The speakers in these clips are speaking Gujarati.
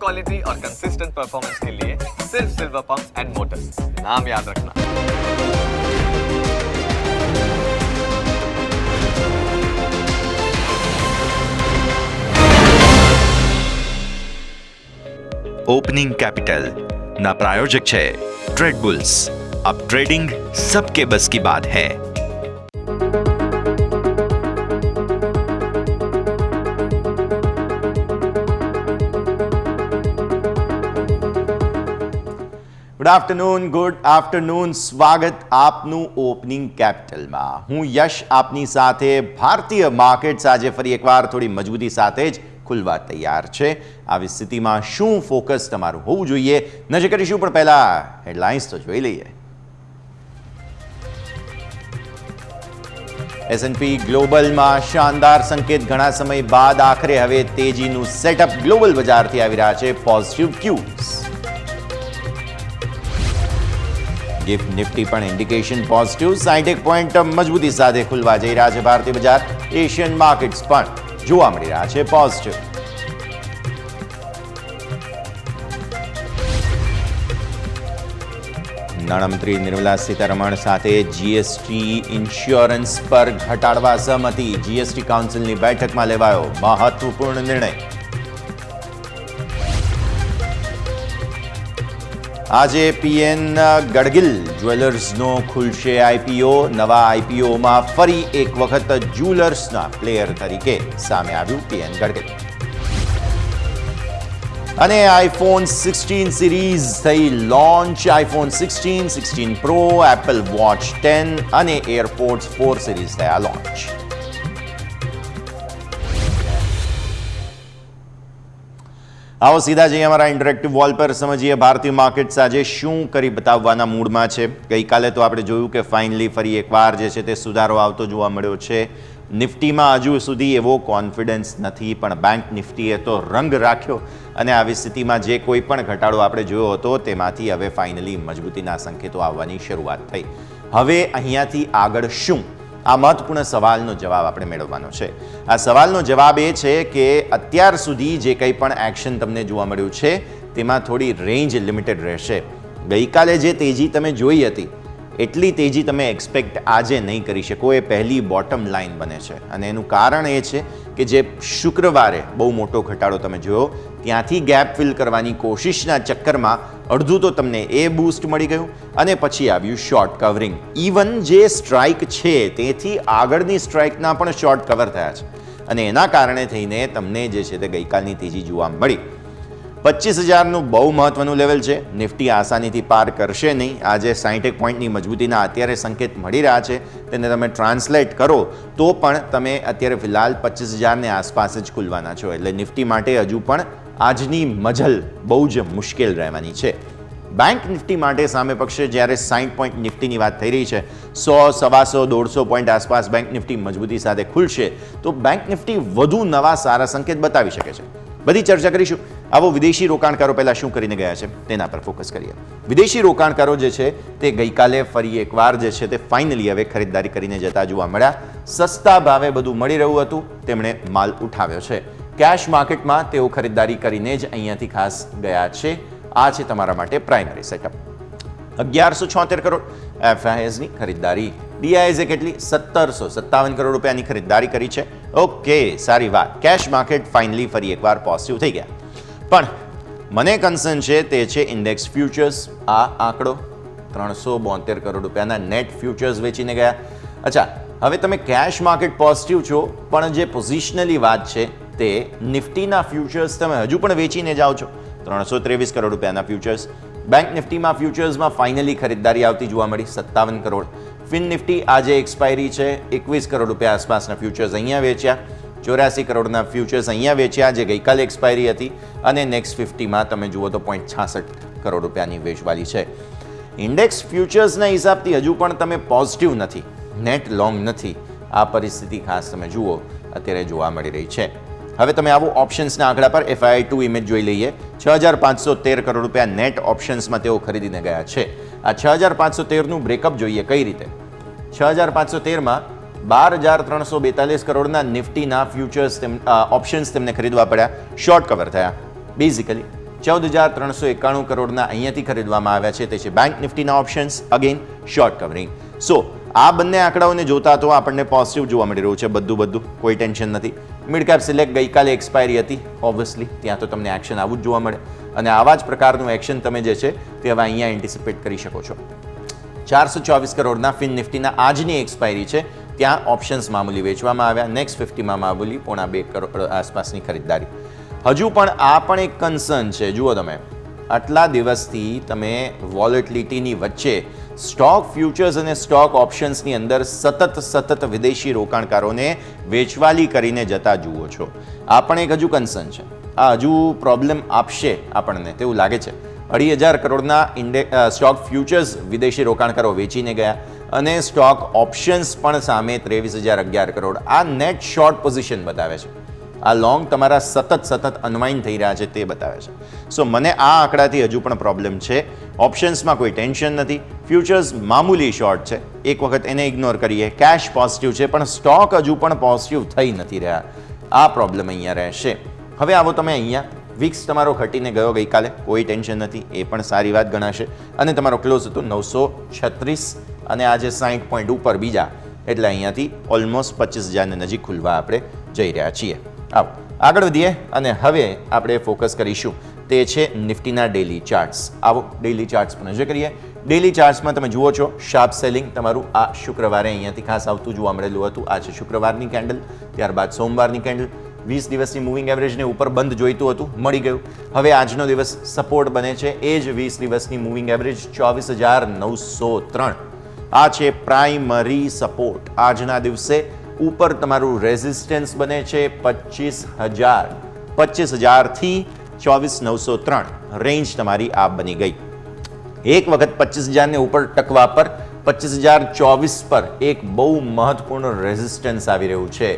क्वालिटी और कंसिस्टेंट परफॉर्मेंस के लिए सिर्फ सिल्वर पंप्स एंड मोटर्स, नाम याद रखना। ओपनिंग कैपिटल ना प्रायोजक है ट्रेड बुल्स। अब ट्रेडिंग सबके बस की बात है। ગુડ આફ્ટરનૂન સ્વાગત આપનું ઓપનિંગ કેપિટલમાં। હું યશ આપની સાથે। ભારતીય માર્કેટ્સ આજે ફરી એકવાર થોડી મજબૂતી સાથે જ ખુલવા તૈયાર છે। આવી સ્થિતિમાં શું ફોકસ તમારું હોવું જોઈએ નજર કરીશું, પણ પહેલા હેડલાઇન્સ તો જોઈ લઈએ। S&P ગ્લોબલમાં શાનદાર સંકેત, ઘણા સમય બાદ આખરે હવે તેજીનું સેટઅપ। ગ્લોબલ બજારથી આવી રહ્યા છે પોઝિટિવ ક્યુઝ। ગિફ્ટ નિફ્ટી પણ ઇન્ડિકેશન પોઝિટિવ, 60 પોઈન્ટ મજબૂતી સાથે ખુલવા જઈ રહ્યા છે ભારતીય બજાર। એશિયન માર્કેટ્સ પણ જોવા મળી રહ્યા છે પોઝિટિવ। નાણામંત્રી નિર્મલા સીતારમણ સાથે જીએસટી ઇન્સ્યોરન્સ પર ઘટાડવા સહમતિ। જીએસટી કાઉન્સિલની બેઠકમાં લેવાયો મહત્વપૂર્ણ નિર્ણય। આજે પીએન ગડગિલ જ્વેલર્સનો ખુલશે આઈપીઓ। નવા આઈપીઓમાં ફરી એક વખત જ્વેલર્સના પ્લેયર તરીકે સામે આવ્યું પીએન ગડગિલ। અને આઈફોન 16 સિરીઝ થઈ launch. IPhone 16, 16 pro, Apple watch 10 અને એરપોર્ટ્સ 4 સિરીઝ થયા લોન્ચ। આવો સીધા જઈએ અમારા ઇન્ટરેક્ટિવ વોલ પર, સમજીએ ભારતીય માર્કેટ્સ આજે શું કરી બતાવવાના મૂડમાં છે। ગઈકાલે તો આપણે જોયું કે ફાઇનલી ફરી એકવાર જે છે તે સુધારો આવતો જોવા મળ્યો છે। નિફ્ટીમાં હજુ સુધી એવો કોન્ફિડન્સ નથી, પણ બેંક નિફ્ટીએ તો રંગ રાખ્યો અને આવી સ્થિતિમાં જે કોઈ પણ ઘટાડો આપણે જોયો હતો તેમાંથી હવે ફાઇનલી મજબૂતીના સંકેતો આવવાની શરૂઆત થઈ। હવે અહીંયાથી આગળ શું, આ મહત્વપૂર્ણ સવાલનો જવાબ આપણે મેળવવાનો છે। આ સવાલનો જવાબ એ છે કે અત્યાર સુધી જે કંઈ પણ એક્શન તમને જોવા મળ્યું છે તેમાં થોડી રેન્જ લિમિટેડ રહેશે। ગઈકાલે જે તેજી તમે જોઈ હતી એટલી તેજી તમે એક્સપેક્ટ આજે નહીં કરી શકો, એ પહેલી બોટમ લાઇન બને છે। અને એનું કારણ એ છે કે જે શુક્રવારે બહુ મોટો ઘટાડો તમે જોયો, ત્યાંથી ગેપ ફિલ કરવાની કોશિશના ચક્કરમાં અડધું તો તમને એ બૂસ્ટ મળી ગયું અને પછી આવ્યું શોર્ટ કવરિંગ। ઇવન જે સ્ટ્રાઇક છે તેથી આગળની સ્ટ્રાઇકના પણ શોર્ટ કવર થયા છે અને એના કારણે થઈને તમને જે છે તે ગઈકાલની તેજી જોવા મળી। 25,000નું બહુ મહત્વનું લેવલ છે, નિફ્ટી આસાનીથી પાર કરશે નહીં। આજે 60 પોઈન્ટની મજબૂતીના અત્યારે સંકેત મળી રહ્યા છે, તેને તમે ટ્રાન્સલેટ કરો તો પણ તમે અત્યારે ફિલહાલ 25,000ની આસપાસ જ ખુલવાના છો। એટલે નિફ્ટી માટે હજુ પણ આજની મજલ બહુ જ મુશ્કેલ રહેવાની છે। બેંક નિફ્ટી માટે સામે પક્ષે જ્યારે 60 પોઈન્ટ નિફ્ટીની વાત થઈ રહી છે, 100, 125, 150 પોઈન્ટ આસપાસ બેંક નિફ્ટી મજબૂતી સાથે ખુલશે તો બેંક નિફ્ટી વધુ નવા સારા સંકેત બતાવી શકે છે। બધી ચર્ચા કરીશું। આવો વિદેશી રોકાણકારો પહેલાં શું કરીને ગયા છે તેના પર ફોકસ કરીએ। વિદેશી રોકાણકારો જે છે તે ગઈકાલે ફરી એકવાર જે છે તે ફાઇનલી હવે ખરીદદારી કરીને જતા જોવા મળ્યા। સસ્તા ભાવે બધું મળી રહ્યું હતું, તેમણે માલ ઉઠાવ્યો છે। કેશ માર્કેટમાં તેઓ ખરીદદારી કરીને જ અહીંયાથી ખાસ ગયા છે। આ છે તમારા માટે પ્રાઇમરી સેટઅપ। 1176 કરોડ એફઆઈએસની ખરીદદારી। ડીઆઈએસએ કેટલી? 1757 કરોડ રૂપિયાની ખરીદદારી કરી છે। ઓકે, સારી વાત। કેશ માર્કેટ ફાઇનલી ફરી એકવાર પોઝિટિવ થઈ ગયા, પણ મને કન્સર્ન છે તે છે ઇન્ડેક્સ ફ્યુચર્સ। આ આંકડો 372 કરોડ રૂપિયાના નેટ ફ્યુચર્સ વેચીને ગયા। અચ્છા, હવે તમે કેશ માર્કેટ પોઝિટિવ છો, પણ જે પોઝિશનલી વાત છે તે નિફ્ટીના ફ્યુચર્સ તમે હજુ પણ વેચીને જાઓ છો। 323 કરોડ રૂપિયાના ફ્યુચર્સ। બેંક નિફ્ટીમાં ફ્યુચર્સમાં ફાઇનલી ખરીદદારી આવતી જોવા મળી 57 કરોડ। ફિન નિફ્ટી આજે એક્સપાયરી છે, 21 કરોડ રૂપિયા આસપાસના ફ્યુચર્સ અહીંયા વેચ્યા। 84 કરોડના ફ્યુચર્સ અહીંયા વેચ્યા જે ગઈકાલે એક્સપાયરી હતી અને નેક્સ્ટ 50માં તમે જુઓ તો 0.66 કરોડ રૂપિયાની વેચવાલી છે। ઇન્ડેક્સ ફ્યુચર્સના હિસાબથી હજુ પણ તમે પોઝિટિવ નથી, નેટ લોંગ નથી। આ પરિસ્થિતિ ખાસ તમે જુઓ અત્યારે જોવા મળી રહી છે। હવે તમે આવો ઓપ્શન્સના આંકડા પર FII2 ઇમેજ જોઈ લઈએ। 6513 કરોડ રૂપિયા નેટ ઓપ્શન્સમાં તેઓ ખરીદીને ગયા છે। આ 6513નું બ્રેકઅપ જોઈએ કઈ રીતે। 6513માં 12,342 કરોડના નિફ્ટીના ફ્યુચર્સ ઓપ્શન્સ તેમને ખરીદવા પડ્યા, શોર્ટ કવર થયા। બેઝિકલી 14,391 કરોડના અહીંયાથી ખરીદવામાં આવ્યા છે. તે છે બેંક નિફ્ટીના options, again short covering. So આ બંને આંકડાઓને જોતા તો આપણને પોઝિટિવ જોવા મળી રહ્યું છે. બધું કોઈ ટેન્શન નથી. મિડ કેપ સિલેક્ટ ગઈકાલે એક્સપાયરી હતી, ઓબ્વિયસલી ત્યાં તો તમને એક્શન આવું જ જોવા મળે, અને આવા જ પ્રકારનું એક્શન તમે જે છે તે હવે અહીંયા એન્ટિસિપેટ કરી શકો છો. 424 કરોડના ફિન નિફ્ટીના આજની એક્સપાયરી છે, ત્યાં ઓપ્શન્સ મામૂલી વેચવામાં આવ્યા. નેક્સ્ટ 50માં મામૂલી 2.5 કરોડ આસપાસની ખરીદદારી. હજુ પણ આ પણ એક કન્સર્ન છે. જુઓ તમે, આટલા દિવસથી તમે વોલેટિલિટીની વચ્ચે સ્ટોક ફ્યુચર્સ અને સ્ટોક ઓપ્શન્સની અંદર સતત વિદેશી રોકાણકારોને વેચવાલી કરીને જતા જુઓ છો. આ પણ એક હજુ કન્સર્ન છે. આ હજુ પ્રોબ્લેમ આપશે આપણને તેવું લાગે છે. 2,500 કરોડના સ્ટોક ફ્યુચર્સ વિદેશી રોકાણકારો વેચીને ગયા, અને સ્ટોક ઓપ્શન્સ પણ સામે 23,011 કરોડ. આ નેટ શોર્ટ પોઝિશન બતાવે છે. આ લોંગ તમારા સતત અનવાઇન્ડ થઈ રહ્યા છે તે બતાવે છે. સો મને આ આંકડાથી હજુ પણ પ્રોબ્લેમ છે. ઓપ્શન્સમાં કોઈ ટેન્શન નથી, ફ્યુચર્સ મામૂલી શોર્ટ છે, એક વખત એને ઇગ્નોર કરીએ. કેશ પોઝિટિવ છે, પણ સ્ટોક હજુ પણ પોઝિટિવ થઈ નથી રહ્યા. આ પ્રોબ્લેમ અહીંયા રહેશે. હવે આવો તમે અહીંયા, વિક્સ તમારો ઘટીને ગયો ગઈકાલે, કોઈ ટેન્શન નથી, એ પણ સારી વાત ગણાશે. અને તમારો ક્લોઝ હતો 936, અને આજે 60 પોઈન્ટ ઉપર બીજા, એટલે અહીંયાથી ઓલમોસ્ટ 25,000 નજીક ખુલવા આપણે જઈ રહ્યા છીએ. આવો આગળ વધીએ, અને હવે આપણે ફોકસ કરીશું તે છે નિફ્ટીના ડેલી ચાર્ટ્સ. આવો ડેલી ચાર્ટ્સ પણ નજર કરીએ. ડેલી ચાર્ટ્સમાં તમે જુઓ છો શાર્પ સેલિંગ તમારું આ શુક્રવારે અહીંયાથી ખાસ આવતું જોવા મળેલું હતું. આ છે શુક્રવારની કેન્ડલ, ત્યારબાદ સોમવારની કેન્ડલ. 20 દિવસની મૂવિંગ એવરેજને ઉપર બંધ જોઈતું હતું, મળી ગયું. હવે આજનો દિવસ સપોર્ટ બને છે, એ જ 20 દિવસની મૂવિંગ એવરેજ 24,903. આ છે પ્રાઇમરી સપોર્ટ. આજના દિવસે ઉપર તમારું રેઝિસ્ટન્સ બને છે 25,000. 25,000થી 24,903 રેન્જ તમારી આ બની ગઈ. એક વખત 25,000ને ઉપર ટકવા પર 25,024 પર એક બહુ મહત્વપૂર્ણ રેઝિસ્ટન્સ આવી રહ્યું છે.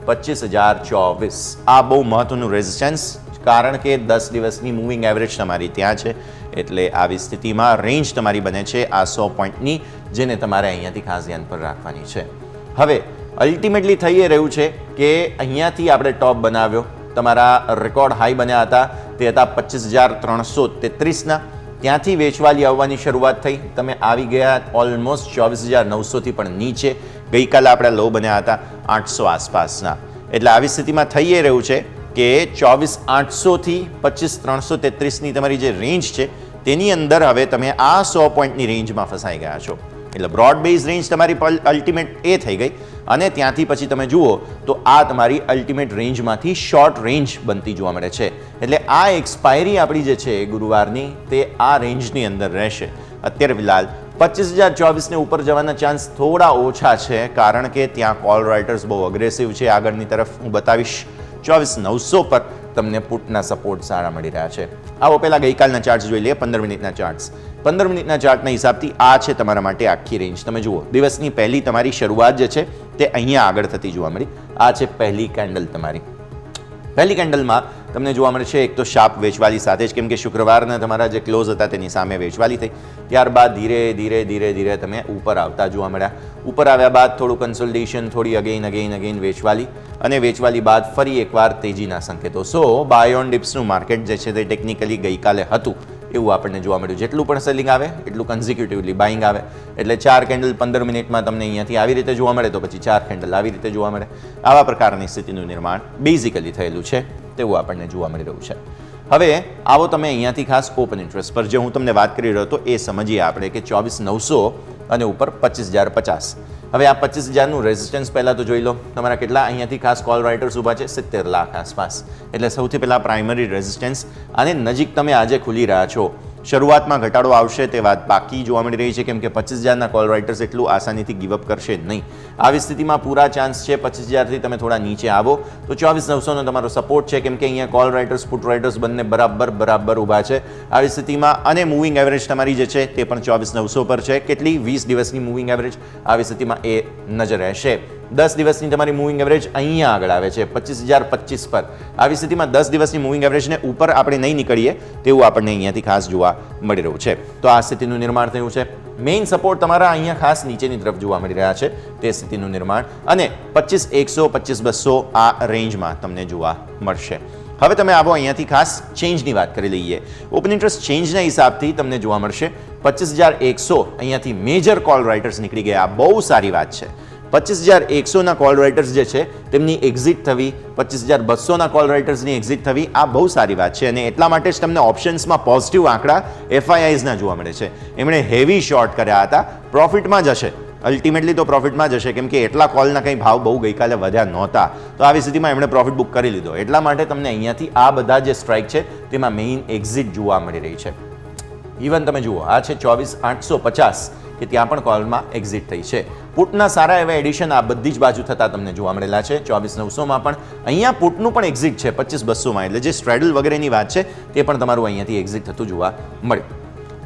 25,024 આ બહુ મહત્વનું રેઝિસ્ટન્સ, કારણ કે 10 દિવસની મૂવિંગ એવરેજ તમારી ત્યાં છે. એટલે આવી સ્થિતિમાં રેન્જ તમારી બને છે આ 100 પોઈન્ટની, જેને તમારે અહીંયાથી ખાસ ધ્યાન પર રાખવાની છે. હવે અલ્ટિમેટલી થઈ એ રહ્યું છે કે અહીંયાથી આપણે ટોપ બનાવ્યો, તમારા રેકોર્ડ હાઈ બન્યા હતા, તે હતા 25,333ના. ત્યાંથી વેચવાલી આવવાની શરૂઆત થઈ, તમે આવી ગયા ઓલમોસ્ટ 24,900થી પણ નીચે. ગઈકાલે આપણા લો બન્યા હતા 800 આસપાસના. એટલે આવી સ્થિતિમાં થઈ એ રહ્યું છે કે 24,800થી 25,333ની તમારી જે રેન્જ છે તેની અંદર હવે તમે આ 100 પોઈન્ટની રેન્જમાં ફસાઈ ગયા છો. એટલે બ્રોડ બેઝ રેન્જ તમારી અલ્ટિમેટ એ થઈ ગઈ, અને ત્યાંથી પછી તમે જુઓ તો આ તમારી અલ્ટિમેટ રેન્જમાંથી શોર્ટ રેન્જ બનતી જોવા મળે છે. એટલે આ એક્સપાયરી આપણી જે છે ગુરુવારની, તે આ રેન્જની અંદર રહેશે. અત્યારે ફિલહાલ 25,024ને ઉપર જવાના ચાન્સ થોડા ઓછા છે, કારણ કે ત્યાં કોલ રાઇટર્સ બહુ અગ્રેસિવ છે. આગળની તરફ હું બતાવીશ 24,900 પર તમને પુટના સપોર્ટ સારા મળી રહ્યા છે. આવો પહેલાં ગઈકાલના ચાર્ટ્સ જોઈ લઈએ, 15 મિનિટના ચાર્ટ્સ. 15 મિનિટના ચાર્ટના હિસાબથી આ છે તમારા માટે આખી રેન્જ. તમે જુઓ, દિવસની પહેલી તમારી શરૂઆત જે છે તે અહીંયા આગળ થતી જોવા મળી. આ છે પહેલી કેન્ડલ તમારી. પહેલી કેન્ડલમાં તમને જોવા મળે છે એક તો શાર્પ વેચવાલી સાથે જ, કેમ કે શુક્રવારના તમારા જે ક્લોઝ હતા તેની સામે વેચવાલી થઈ. ત્યારબાદ ધીરે તમે ઉપર આવતા જોવા મળ્યા. ઉપર આવ્યા બાદ થોડું કન્સોલિડેશન, થોડી અગેઇન વેચવાલી, અને વેચવાલી બાદ ફરી એકવાર તેજીના સંકેતો. સો બાય ઓન ડિપ્સનું માર્કેટ જે છે તે ટેકનિકલી ગઈકાલે હતું એવું આપણને જોવા મળ્યું. જેટલું પણ સેલિંગ આવે એટલું કન્ઝિક્યુટિવલી બાઇંગ આવે. એટલે 4 કેન્ડલ 15 મિનિટમાં તમને અહીંયાથી આવી રીતે જોવા મળે, તો પછી 4 કેન્ડલ આવી રીતે જોવા મળે. આવા પ્રકારની સ્થિતિનું નિર્માણ બેઝિકલી થયેલું છે તેવું આપણને જોવા મળી રહ્યું છે. હવે આવો તમે અહીંયાથી ખાસ ઓપન ઇન્ટરેસ્ટ પર જે હું તમને વાત કરી રહ્યો હતો એ સમજીએ આપણે કે 24,900 અને ઉપર 25,050. હવે આ 25,000નું રેઝિસ્ટન્સ પહેલાં તો જોઈ લો. તમારા કેટલા અહીંયાથી ખાસ કોલ રાઇટર્સ ઊભા છે? 70 લાખ આસપાસ. એટલે સૌથી પહેલાં પ્રાઇમરી રેઝિસ્ટન્સ, અને નજીક તમે આજે ખુલી રહ્યા છો. શરૂઆતમાં ઘટાડો આવશે તે વાત બાકી જોવા મળી રહી છે, કેમ કે 25,000ના કોલ રાઇટર્સ એટલું આસાનીથી ગીવઅપ કરશે જ નહીં. આવી સ્થિતિમાં પૂરા ચાન્સ છે 25,000થી તમે થોડા નીચે આવો તો 24,900નો તમારો સપોર્ટ છે, કેમ કે અહીંયા કોલ રાઇટર્સ પુટ રાઇટર્સ બંને બરાબર ઊભા છે આવી સ્થિતિમાં. અને મૂવિંગ એવરેજ તમારી જે છે તે પણ 24,900 પર છે. કેટલી? 20 દિવસની મૂવિંગ એવરેજ. આવી સ્થિતિમાં એ નજર રહેશે. 10 દિવસની તમારી મૂવિંગ એવરેજ અહીંયા આગળ આવે છે 25,025 પર. આવી સ્થિતિમાં 10 દિવસની મૂવિંગ એવરેજને ઉપર આપણે નહીં નીકળીએ તેવું આપણને અહીંયાથી ખાસ જોવા મળી રહ્યું છે. તો આ સ્થિતિનું નિર્માણ થયું છે. મેઇન સપોર્ટ તમારા અહીંયા ખાસ નીચેની તરફ જોવા મળી રહ્યા છે, તે સ્થિતિનું નિર્માણ, અને 25,100 25,200 આ રેન્જમાં તમને જોવા મળશે. હવે તમે આવો અહીંયાથી ખાસ ચેન્જની વાત કરી લઈએ. ઓપન ઇન્ટરેસ્ટ ચેન્જના હિસાબથી તમને જોવા મળશે 25,100 અહીંયાથી મેજર કોલ રાઇટર્સ નીકળી ગયા. બહુ સારી વાત છે. 25,100ના કોલ રાઇટર્સ જે છે તેમની એક્ઝિટ થવી, 25,200ના કોલ રાઇટર્સની એક્ઝિટ થવી, આ બહુ સારી વાત છે અને એટલા માટે જ તમને ઓપ્શન્સમાં પોઝિટિવ આંકડા FIIsના જોવા મળે છે. એમણે હેવી શોર્ટ કર્યા હતા, પ્રોફિટમાં જ હશે, અલ્ટિમેટલી તો પ્રોફિટમાં જ હશે, કેમ કે એટલા કોલના કંઈ ભાવ બહુ ગઈકાલે વધ્યા નહોતા, તો આવી સ્થિતિમાં એમણે પ્રોફિટ બુક કરી લીધો. એટલા માટે તમને અહીંયાથી આ બધા જે સ્ટ્રાઇક છે તેમાં મેઇન એક્ઝિટ જોવા મળી રહી છે. ઇવન તમે જુઓ, આ છે 24,850 કે ત્યાં પણ કોલમાં એક્ઝિટ થઈ છે. પુટના સારા એવા એડિશન આ બધી જ બાજુ થતા તમને જોવા મળેલા છે. 24,900માં પણ અહીંયા પુટનું પણ એક્ઝિટ છે 25,200માં, એટલે જે સ્ટ્રેડલ વગેરેની વાત છે તે પણ તમારું અહીંયાથી એક્ઝિટ થતું જોવા મળ્યું.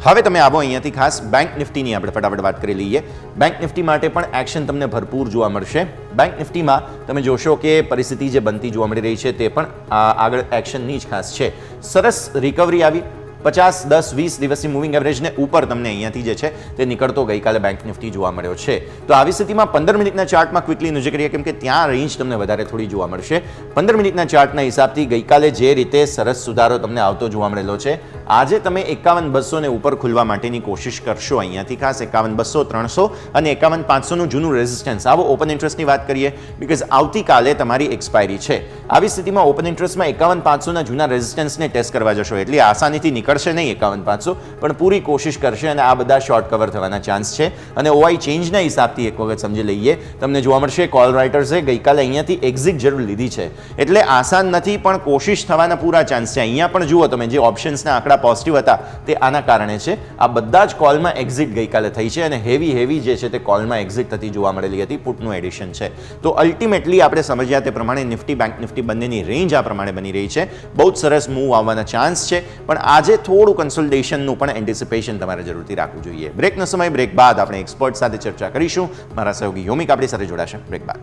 હવે તમે આવો અહીંયાથી ખાસ બેંક નિફ્ટીની આપણે ફટાફટ વાત કરી લઈએ. બેંક નિફ્ટી માટે પણ એક્શન તમને ભરપૂર જોવા મળશે. બેંક નિફ્ટીમાં તમે જોશો કે પરિસ્થિતિ જે બનતી જોવા મળી રહી છે તે પણ આગળ એક્શનની જ ખાસ છે. સરસ રિકવરી આવી, 50, 10, 20 દિવસની મૂવિંગ એવરેજને ઉપર તમને અહીંયાથી જે છે તે નીકળતો ગઈકાલે બેંક નિફ્ટી જોવા મળ્યો છે. તો આવી સ્થિતિમાં 15 મિનિટના ચાર્ટમાં ક્વિકલી નજર કરીએ, કેમ કે ત્યાં રેન્જ તમને વધારે થોડી જોવા મળશે. 15 મિનિટના ચાર્ટના હિસાબથી ગઈકાલે જે રીતે સરસ સુધારો તમને આવતો જોવા મળેલો છે, આજે તમે 51,200 ને ઉપર ખુલવા માટેની કોશિશ કરશો. અહીંયાથી ખાસ 51,200, 300 અને 51,500નું જૂનું રેઝિસ્ટન્સ. આવો ઓપન ઇન્ટરેસ્ટની વાત કરીએ, બીકોઝ આવતીકાલે તમારી એક્સપાયરી છે. આવી સ્થિતિમાં ઓપન ઇન્ટરેસ્ટમાં 51,500ના જૂના રેઝિસ્ટન્સને ટેસ્ટ કરવા જશો એટલે આસાનીથી નીકળશે નહીં 51,500, પણ પૂરી કોશિશ કરશે અને આ બધા શોર્ટ કવર થવાના ચાન્સ છે. અને OI ચેન્જના હિસાબથી એક વખત સમજી લઈએ, તમને જોવા મળશે કોલ રાઇટર્સે ગઈકાલે અહીંયાથી એક્ઝિટ જરૂર લીધી છે, એટલે આસાન નથી પણ કોશિશ થવાના પૂરા ચાન્સ છે. અહીંયા પણ જુઓ તમે, જે ઓપ્શન્સના આંકડા પોઝિટિવ હતા તે આના કારણે છે. આ બધા જ કોલમાં એક્ઝિટ ગઈકાલે થઈ છે અને હેવી જે છે તે કોલમાં એક્ઝિટ થતી જોવા મળેલી હતી. પુટનું એડિશન છે. તો અલ્ટિમેટલી આપણે સમજ્યા તે પ્રમાણે નિફ્ટી બેંક નિફ્ટી બંનેની રેન્જ આ પ્રમાણે બની રહી છે. બહુ જ સરસ મૂવ આવવાના ચાન્સ છે, પણ આજે થોડું કન્સોલિડેશનનું પણ એન્ટિસિપેશન તમારે જરૂરથી રાખવું જોઈએ. બ્રેકનો સમય, બ્રેક બાદ આપણે એક્સપર્ટ સાથે ચર્ચા કરીશું. મારા સહયોગી યોમિક આપણી સાથે જોડાશે બ્રેક બાદ.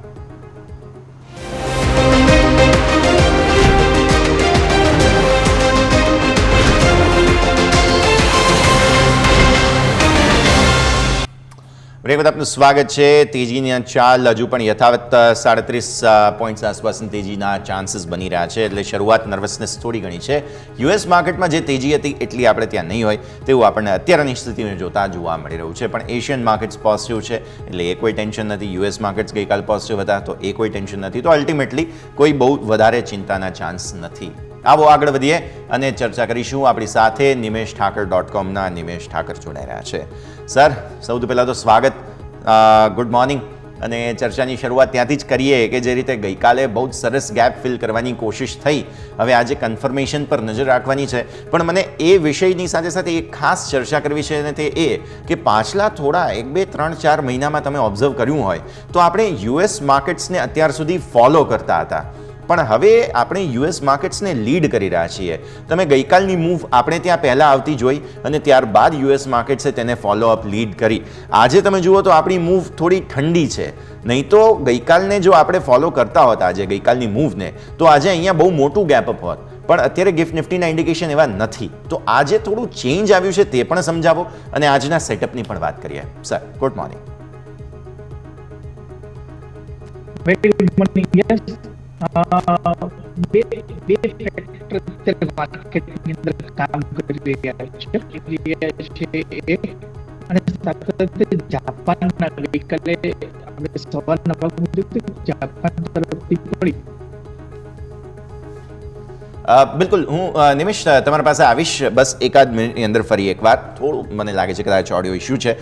બ્રેક બાદ આપનું સ્વાગત છે. તેજીની ચાલ હજુ પણ યથાવત 37 પોઈન્ટ્સ આસપાસની તેજીના ચાન્સીસ બની રહ્યા છે, એટલે શરૂઆત નર્વસનેસ થોડી ઘણી છે. યુએસ માર્કેટમાં જે તેજી હતી એટલી આપણે ત્યાં નહીં હોય તેવું આપણને અત્યારની સ્થિતિને જોતા જોવા મળી રહ્યું છે, પણ એશિયન માર્કેટ્સ પોઝિટિવ છે એટલે એ કોઈ ટેન્શન નથી. યુએસ માર્કેટ્સ ગઈકાલ પોઝિટિવ હતા તો એ કોઈ ટેન્શન નથી. તો અલ્ટિમેટલી કોઈ બહુ વધારે ચિંતાના ચાન્સ નથી. આવો આગળ વધીએ અને ચર્ચા કરીશું. આપણી સાથે nimeshthakar.comના નિમેશ ઠાકર જોડાઈ રહ્યા છે. સર, સૌથી પહેલાં તો સ્વાગત, ગુડ મોર્નિંગ. અને ચર્ચાની શરૂઆત ત્યાંથી જ કરીએ કે જે રીતે ગઈકાલે બહુ જ સરસ ગેપ ફિલ કરવાની કોશિશ થઈ, હવે આજે કન્ફર્મેશન પર નજર રાખવાની છે, પણ મને એ વિષયની સાથે સાથે એક ખાસ ચર્ચા કરવી છે અને તે એ કે પાછલા થોડા 1, 2, 3, 4 મહિનામાં તમે ઓબ્ઝર્વ કર્યું હોય તો આપણે યુએસ માર્કેટ્સને અત્યાર સુધી ફોલો કરતા હતા, પણ હવે આપણે યુએસ માર્કેટ્સને લીડ કરી રહ્યા છીએ. તમે ગઈકાલની મૂવ આપણે ત્યાં પહેલાં આવતી જોઈ અને ત્યારબાદ યુએસ માર્કેટ્સે તેને ફોલોઅપ લીડ કરી. આજે તમે જુઓ તો આપણી મૂવ થોડી ઠંડી છે, નહીં તો ગઈકાલને જો આપણે ફોલો કરતા હોત આજે ગઈકાલની મૂવને તો આજે અહીંયા બહુ મોટું ગેપઅપ હોત, પણ અત્યારે ગિફ્ટ નિફ્ટીના ઇન્ડિકેશન એવા નથી. તો આજે થોડું ચેન્જ આવ્યું છે તે પણ સમજાવો અને આજના સેટઅપની પણ વાત કરીએ. Sir, good morning. Very good morning. Yes, બે ફેક્ટર માર્કેટની અંદર કામ કરી રહ્યા છે અને સાથે જાપાનના ગઈકાલે આપણે સવારના ભાગમાં જોયું જાપાન તરફથી પડી. બિલકુલ, હું નિમેશ તમારા પાસે આવીશ બસ એકાદ મિનિટની અંદર ફરી એકવાર. થોડું મને લાગે છે કદાચ ઓડિયો ઇશ્યુ છે,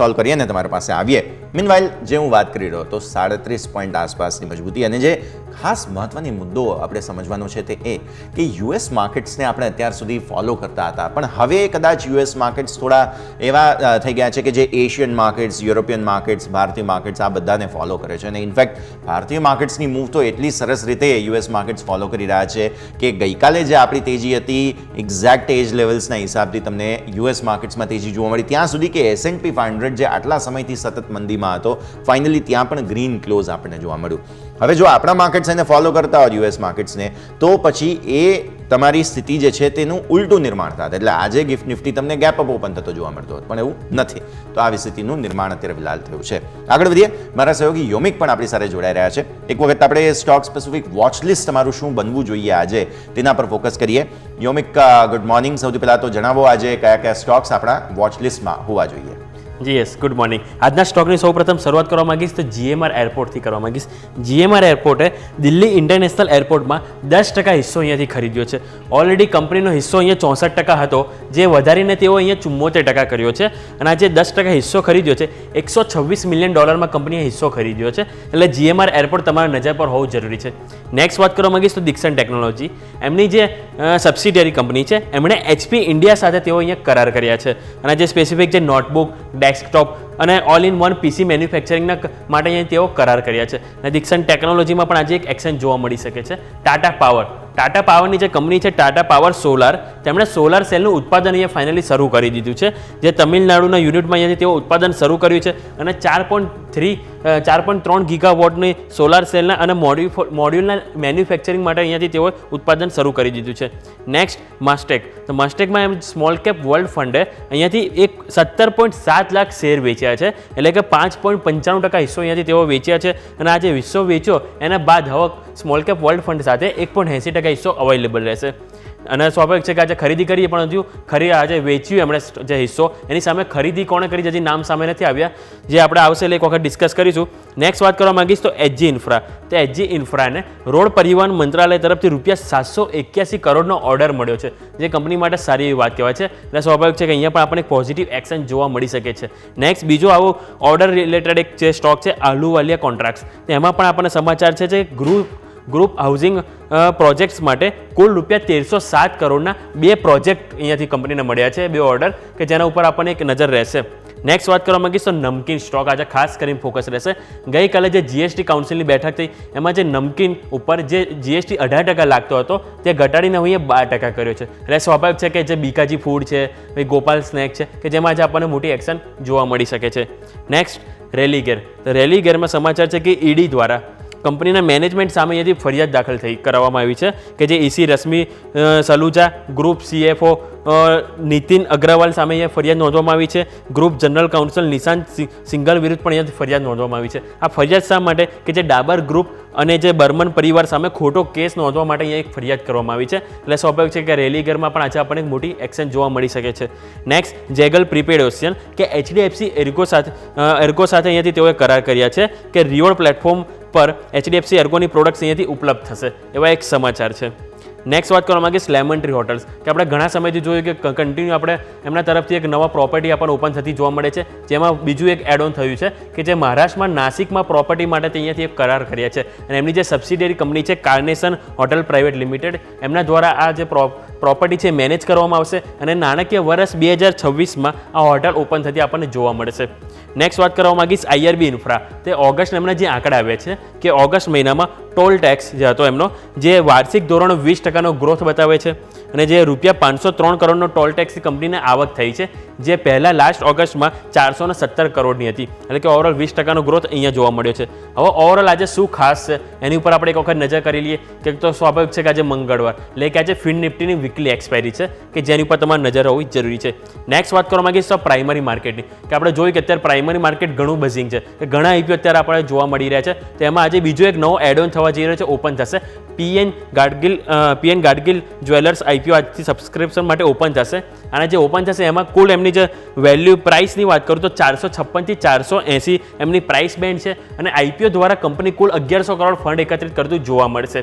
સોલ્વ કરીએ ને તમારી પાસે આવીએ. મીનવાઇલ જે હું વાત કરી રહ્યો તો 37 પોઈન્ટ આસપાસની મજબૂતી, અને જે ખાસ મહત્વની મુદ્દો આપણે સમજવાનો છે તે એ કે યુએસ માર્કેટ્સને આપણે અત્યાર સુધી ફોલો કરતા હતા, પણ હવે કદાચ યુએસ માર્કેટ્સ થોડા એવા થઈ ગયા છે કે જે એશિયન માર્કેટ્સ, યુરોપિયન માર્કેટ્સ, ભારતીય માર્કેટ્સ આ બધાને ફોલો કરે છે. અને ઇનફેક્ટ ભારતીય માર્કેટ્સની મૂવ તો એટલી સરસ રીતે યુએસ માર્કેટ્સ ફોલો કરી રહ્યા છે કે ગઈકાલે જે આપણી તેજી હતી એક્ઝેક્ટ એજ લેવલ્સના હિસાબથી તમને યુએસ માર્કેટ્સમાં તેજી જોવા મળી, ત્યાં સુધી કે S&P 500 જે આટલા સમયથી સતત મંદીમાં હતો, ફાઇનલી ત્યાં પણ ગ્રીન ક્લોઝ આપણને જોવા મળ્યું. હવે જો આપણા માર્કેટ્સ એને ફોલો કરતા હોય યુએસ માર્કેટ્સને, તો પછી એ તમારી સ્થિતિ જે છે તેનું ઉલટું નિર્માણ થાય. એટલે આજે ગિફ્ટ નિફ્ટી તમને ગેપ અપ ઓપન થતો જોવા મળતો હોય, પણ એવું નથી. તો આવી સ્થિતિનું નિર્માણ અત્યારે ફિલહાલ થયું છે. આગળ વધીએ. મારા સહયોગી યોમિક પણ આપણી સાથે જોડાઈ રહ્યા છે. એક વખત આપણે સ્ટોક સ્પેસિફિક વોચ લિસ્ટ તમારું શું બનવું જોઈએ આજે તેના પર ફોકસ કરીએ. યોમિક, ગુડ મોર્નિંગ. સૌથી પહેલાં તો જણાવો આજે કયા કયા સ્ટોક્સ આપણા વોચ લિસ્ટમાં હોવા જોઈએ. જી યસ, ગુડ મોર્નિંગ. આજના સ્ટોકની સૌપ્રથમ શરૂઆત કરવા માંગીશ તો GMR એરપોર્ટથી કરવા માંગીશ. GMR એરપોર્ટે દિલ્હી ઇન્ટરનેશનલ એરપોર્ટમાં 10% હિસ્સો અહીંયાથી ખરીદ્યો છે. ઓલરેડી કંપનીનો હિસ્સો અહીંયા 64% હતો, જે વધારીને તેઓ અહીંયા 74% કર્યો છે. અને આ જે 10% હિસ્સો ખરીદ્યો છે, $126 મિલિયન કંપનીએ હિસ્સો ખરીદ્યો છે. એટલે GMR એરપોર્ટ તમારા નજર પર હોવું જરૂરી છે. નેક્સ્ટ વાત કરવા માંગીશ તો દિક્સન ટેકનોલોજી. એમની જે સબસિડિયરી કંપની છે, એમણે HP ઇન્ડિયા સાથે તેઓ અહીંયા કરાર કર્યા છે. અને જે સ્પેસિફિક જે નોટબુક, ડેસ્કટોપ અને ઓલ ઇન વન PC મેન્યુફેક્ચરિંગના માટે અહીંયા તેઓ કરાર કર્યા છે. અને દિક્સન ટેકનોલોજીમાં પણ આજે એક એક્શન જોવા મળી શકે છે. ટાટા પાવરની જે કંપની છે, ટાટા પાવર સોલાર, તેમણે સોલાર સેલનું ઉત્પાદન અહીંયા ફાઇનલી શરૂ કરી દીધું છે. જે તમિલનાડુના યુનિટમાં અહીંયાથી તેઓ ઉત્પાદન શરૂ કર્યું છે. અને 4.3 ગીગાવોટની સોલાર સેલના અને મોડ્યુલના મેન્યુફેક્ચરિંગ માટે અહીંયાથી તેઓએ ઉત્પાદન શરૂ કરી દીધું છે. નેક્સ્ટ માસ્ટેક. તો માસ્ટેકમાં એમ સ્મોલ કેપ વર્લ્ડ ફંડે અહીંયાથી 17.7 લાખ શેર વેચ્યા છે. એટલે કે 5.95% હિસ્સો અહીંયાથી તેઓ વેચ્યા છે. અને આ જે હિસ્સો વેચ્યો એના બાદ હવે સ્મોલ કેપ વર્લ્ડ ફંડ સાથે 1.80% હિસ્સો અવેલેબલ રહેશે. અને સ્વાભાવિક છે કે આજે ખરીદી કરીએ, પણ હજુ આજે વેચ્યું એમણે જે હિસ્સો, એની સામે ખરીદી કોણે કરી હજી નામ સામે નથી આવ્યા, જે આપણે આવશે એટલે એક વખત ડિસ્કસ કરીશું. નેક્સ્ટ વાત કરવા માંગીશ તો HG ઇન્ફ્રા. તો HG ઇન્ફ્રાને રોડ પરિવહન મંત્રાલય તરફથી ₹781 કરોડનો ઓર્ડર મળ્યો છે, જે કંપની માટે સારી એવી વાત કહેવાય છે. એટલે સ્વાભાવિક છે કે અહીંયા પણ આપણને એક પોઝિટિવ એક્શન જોવા મળી શકે છે. નેક્સ્ટ બીજો આવો ઓર્ડર રિલેટેડ એક જે સ્ટોક છે, આલુવાલિયા કોન્ટ્રાક્ટ્સ. એમાં પણ આપણને સમાચાર છે જે ગ્રુપ હાઉસિંગ પ્રોજેક્ટ્સ માટે કુલ ₹1307 કરોડના 2 પ્રોજેક્ટ અહીંયાથી કંપનીને મળ્યા છે, 2 ઓર્ડર, કે જેના ઉપર આપણને એક નજર રહેશે. નેક્સ્ટ વાત કરવા માંગીશ તો નમકીન સ્ટોક આજે ખાસ કરીને ફોકસ રહેશે. ગઈકાલે જે GST કાઉન્સિલની બેઠક થઈ, એમાં જે નમકીન ઉપર જે GST 18% લાગતો હતો, તે ઘટાડીને હવે 12% કર્યો છે. એટલે સ્વાભાવિક છે કે જે બીકાજી ફૂડ છે, ગોપાલ સ્નેક છે, કે જેમાં આજે આપણને મોટી એક્શન જોવા મળી શકે છે. નેક્સ્ટ રેલીગેર. તો રેલીગેરમાં સમાચાર છે કે ED દ્વારા કંપનીના મેનેજમેન્ટ સામે અહીંયાથી ફરિયાદ દાખલ કરવામાં આવી છે, કે જે EC Rashmi Saluja, group CFO Nitin Agarwal સામે અહીંયા ફરિયાદ નોંધવામાં આવી છે. Group general counsel Nishant Singhal વિરુદ્ધ પણ અહીંયાથી ફરિયાદ નોંધવામાં આવી છે. આ ફરિયાદ શા માટે? કે જે ડાબર ગ્રુપ અને જે બર્મન પરિવાર સામે ખોટો કેસ નોંધવા માટે અહીંયા એક ફરિયાદ કરવામાં આવી છે. એટલે સ્વાભાવિક છે કે રેલીગરમાં પણ આજે આપણને એક મોટી એક્શન જોવા મળી શકે છે. નેક્સ્ટ જેગલ પ્રીપેડ ઓશિયન, કે HDFC એર્ગો સાથે અહીંયાથી તેઓએ કરાર કર્યા છે કે રિવોર્ડ પ્લેટફોર્મ પર HDFC એર્ગોની પ્રોડક્ટ્સ અહીંયાથી ઉપલબ્ધ થશે, એવા એક સમાચાર છે. નેક્સ્ટ વાત કરવા માંગીશ લેમન ટ્રી હોટલ્સ, કે આપણે ઘણા સમયથી જોયું કે કન્ટિન્યુ આપણે એમના તરફથી એક નવા પ્રોપર્ટી આપણને ઓપન થતી જોવા મળે છે, જેમાં બીજું એક એડ ઓન થયું છે કે જે મહારાષ્ટ્રમાં નાસિકમાં પ્રોપર્ટી માટે અહીંયાથી એક કરાર કર્યા છે. અને એમની જે સબસિડિયરી કંપની છે કાર્નેશન હોટલ પ્રાઇવેટ લિમિટેડ, એમના દ્વારા આ જે પ્રોપર્ટી છે મેનેજ કરવામાં આવશે. અને નાણાકીય વર્ષ 2026માં આ હોટલ ઓપન થતી આપણને જોવા મળશે. નેક્સ્ટ વાત કરવા માંગીશ IRB ઇન્ફ્રા. તે ઓગસ્ટ એમના જે આંકડા આવ્યા છે કે ઓગસ્ટ મહિનામાં ટોલ ટેક્સ જે હતો એમનો, જે વાર્ષિક ધોરણે 20% ગ્રોથ બતાવે છે. અને જે ₹503 કરોડનો ટોલ ટેક્સની કંપનીને આવક થઈ છે, જે પહેલાં લાસ્ટ ઓગસ્ટમાં 417 કરોડની હતી. એટલે કે ઓવરઓલ 20% ગ્રોથ અહીંયા જોવા મળ્યો છે. હવે ઓવરઓલ આજે શું ખાસ છે એની ઉપર આપણે એક વખત નજર કરી લઈએ. કે તો સ્વાભાવિક છે કે આજે મંગળવાર, એટલે કે આજે ફિન નિફ્ટીની વીકલી એક્સપાયરી છે, કે જેની ઉપર તમારે નજર હોવી જરૂરી છે. નેક્સ્ટ વાત કરવા માંગીશ તો પ્રાઇમરી માર્કેટની, કે આપણે જોયું કે અત્યારે પ્રાઇમરી માર્કેટ ઘણું બઝિંગ છે, કે ઘણા IPO અત્યારે આપણે જોવા મળી રહ્યા છે. તો એમાં આજે બીજો એક નવો એડ ઓન થવા જઈ રહ્યો છે, ઓપન થશે. PN ગાડગિલ જ્વેલર્સ IPO આજથી સબસ્ક્રિપ્શન માટે ઓપન થશે. અને જે ઓપન થશે એમાં કુલ એમની જે વેલ્યુ પ્રાઇસની વાત કરું તો 456 થી 480 એમની પ્રાઇસ બેન્ડ છે. અને IPO દ્વારા કંપની કુલ 1100 કરોડ ફંડ એકત્રિત કરતું જોવા મળશે.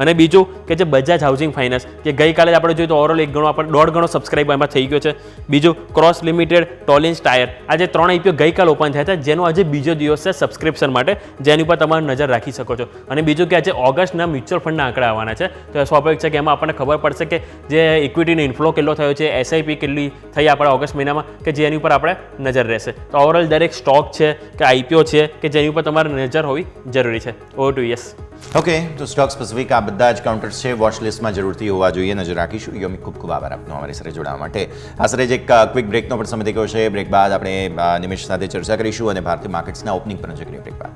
અને બીજું કે જે બજાજ હાઉસિંગ ફાઇનાન્સ, કે ગઈકાલે આપણે જોઈએ તો ઓવરઓલ 1.5 ગણો સબસ્ક્રાઇબ એમાં થઈ ગયો છે. બીજું ક્રોસ લિમિટેડ, ટોલિન્સ ટાયર, આ જે 3 IPO ગઈકાલે ઓપન થયા હતા, જેનો આજે બીજો દિવસ છે સબસ્ક્રિપ્શન માટે, જેની ઉપર તમારે નજર રાખી શકો છો. અને બીજું કે આજે ઓગસ્ટના મ્યુચ્યુઅલ ફંડના આંકડા આવવાના છે. તો સ્વાભાવિક છે કે એમાં આપણને ખબર પડશે કે જે ઇક્વિટીનો ઇન્ફ્લો કેટલો થયો છે, SIP કેટલી થઈ આપણે ઓગસ્ટ મહિનામાં, કે જેની ઉપર આપણે નજર રહેશે. તો ઓવરઓલ દરેક સ્ટોક છે કે IPO છે કે જેની ઉપર તમારે નજર હોવી જરૂરી છે. Over to yes. ઓકે, તો સ્ટોક સ્પેસિફિક આ બધા જ કાઉન્ટર્સ છે, વોચ લિસ્ટમાં જરૂરથી હોવા જોઈએ, નજર રાખીશું. યોમિક, ખૂબ ખૂબ આભાર આપનો અમારી સાથે જોડાવા માટે. આશરે જ એક ક્વિક બ્રેકનો પણ સમય થઈ ગયો છે. બ્રેક બાદ આપણે નિમેશ સાથે ચર્ચા કરીશું અને ભારતીય માર્કેટ્સના ઓપનિંગ પર નજર કરીએ. બ્રેક બાદ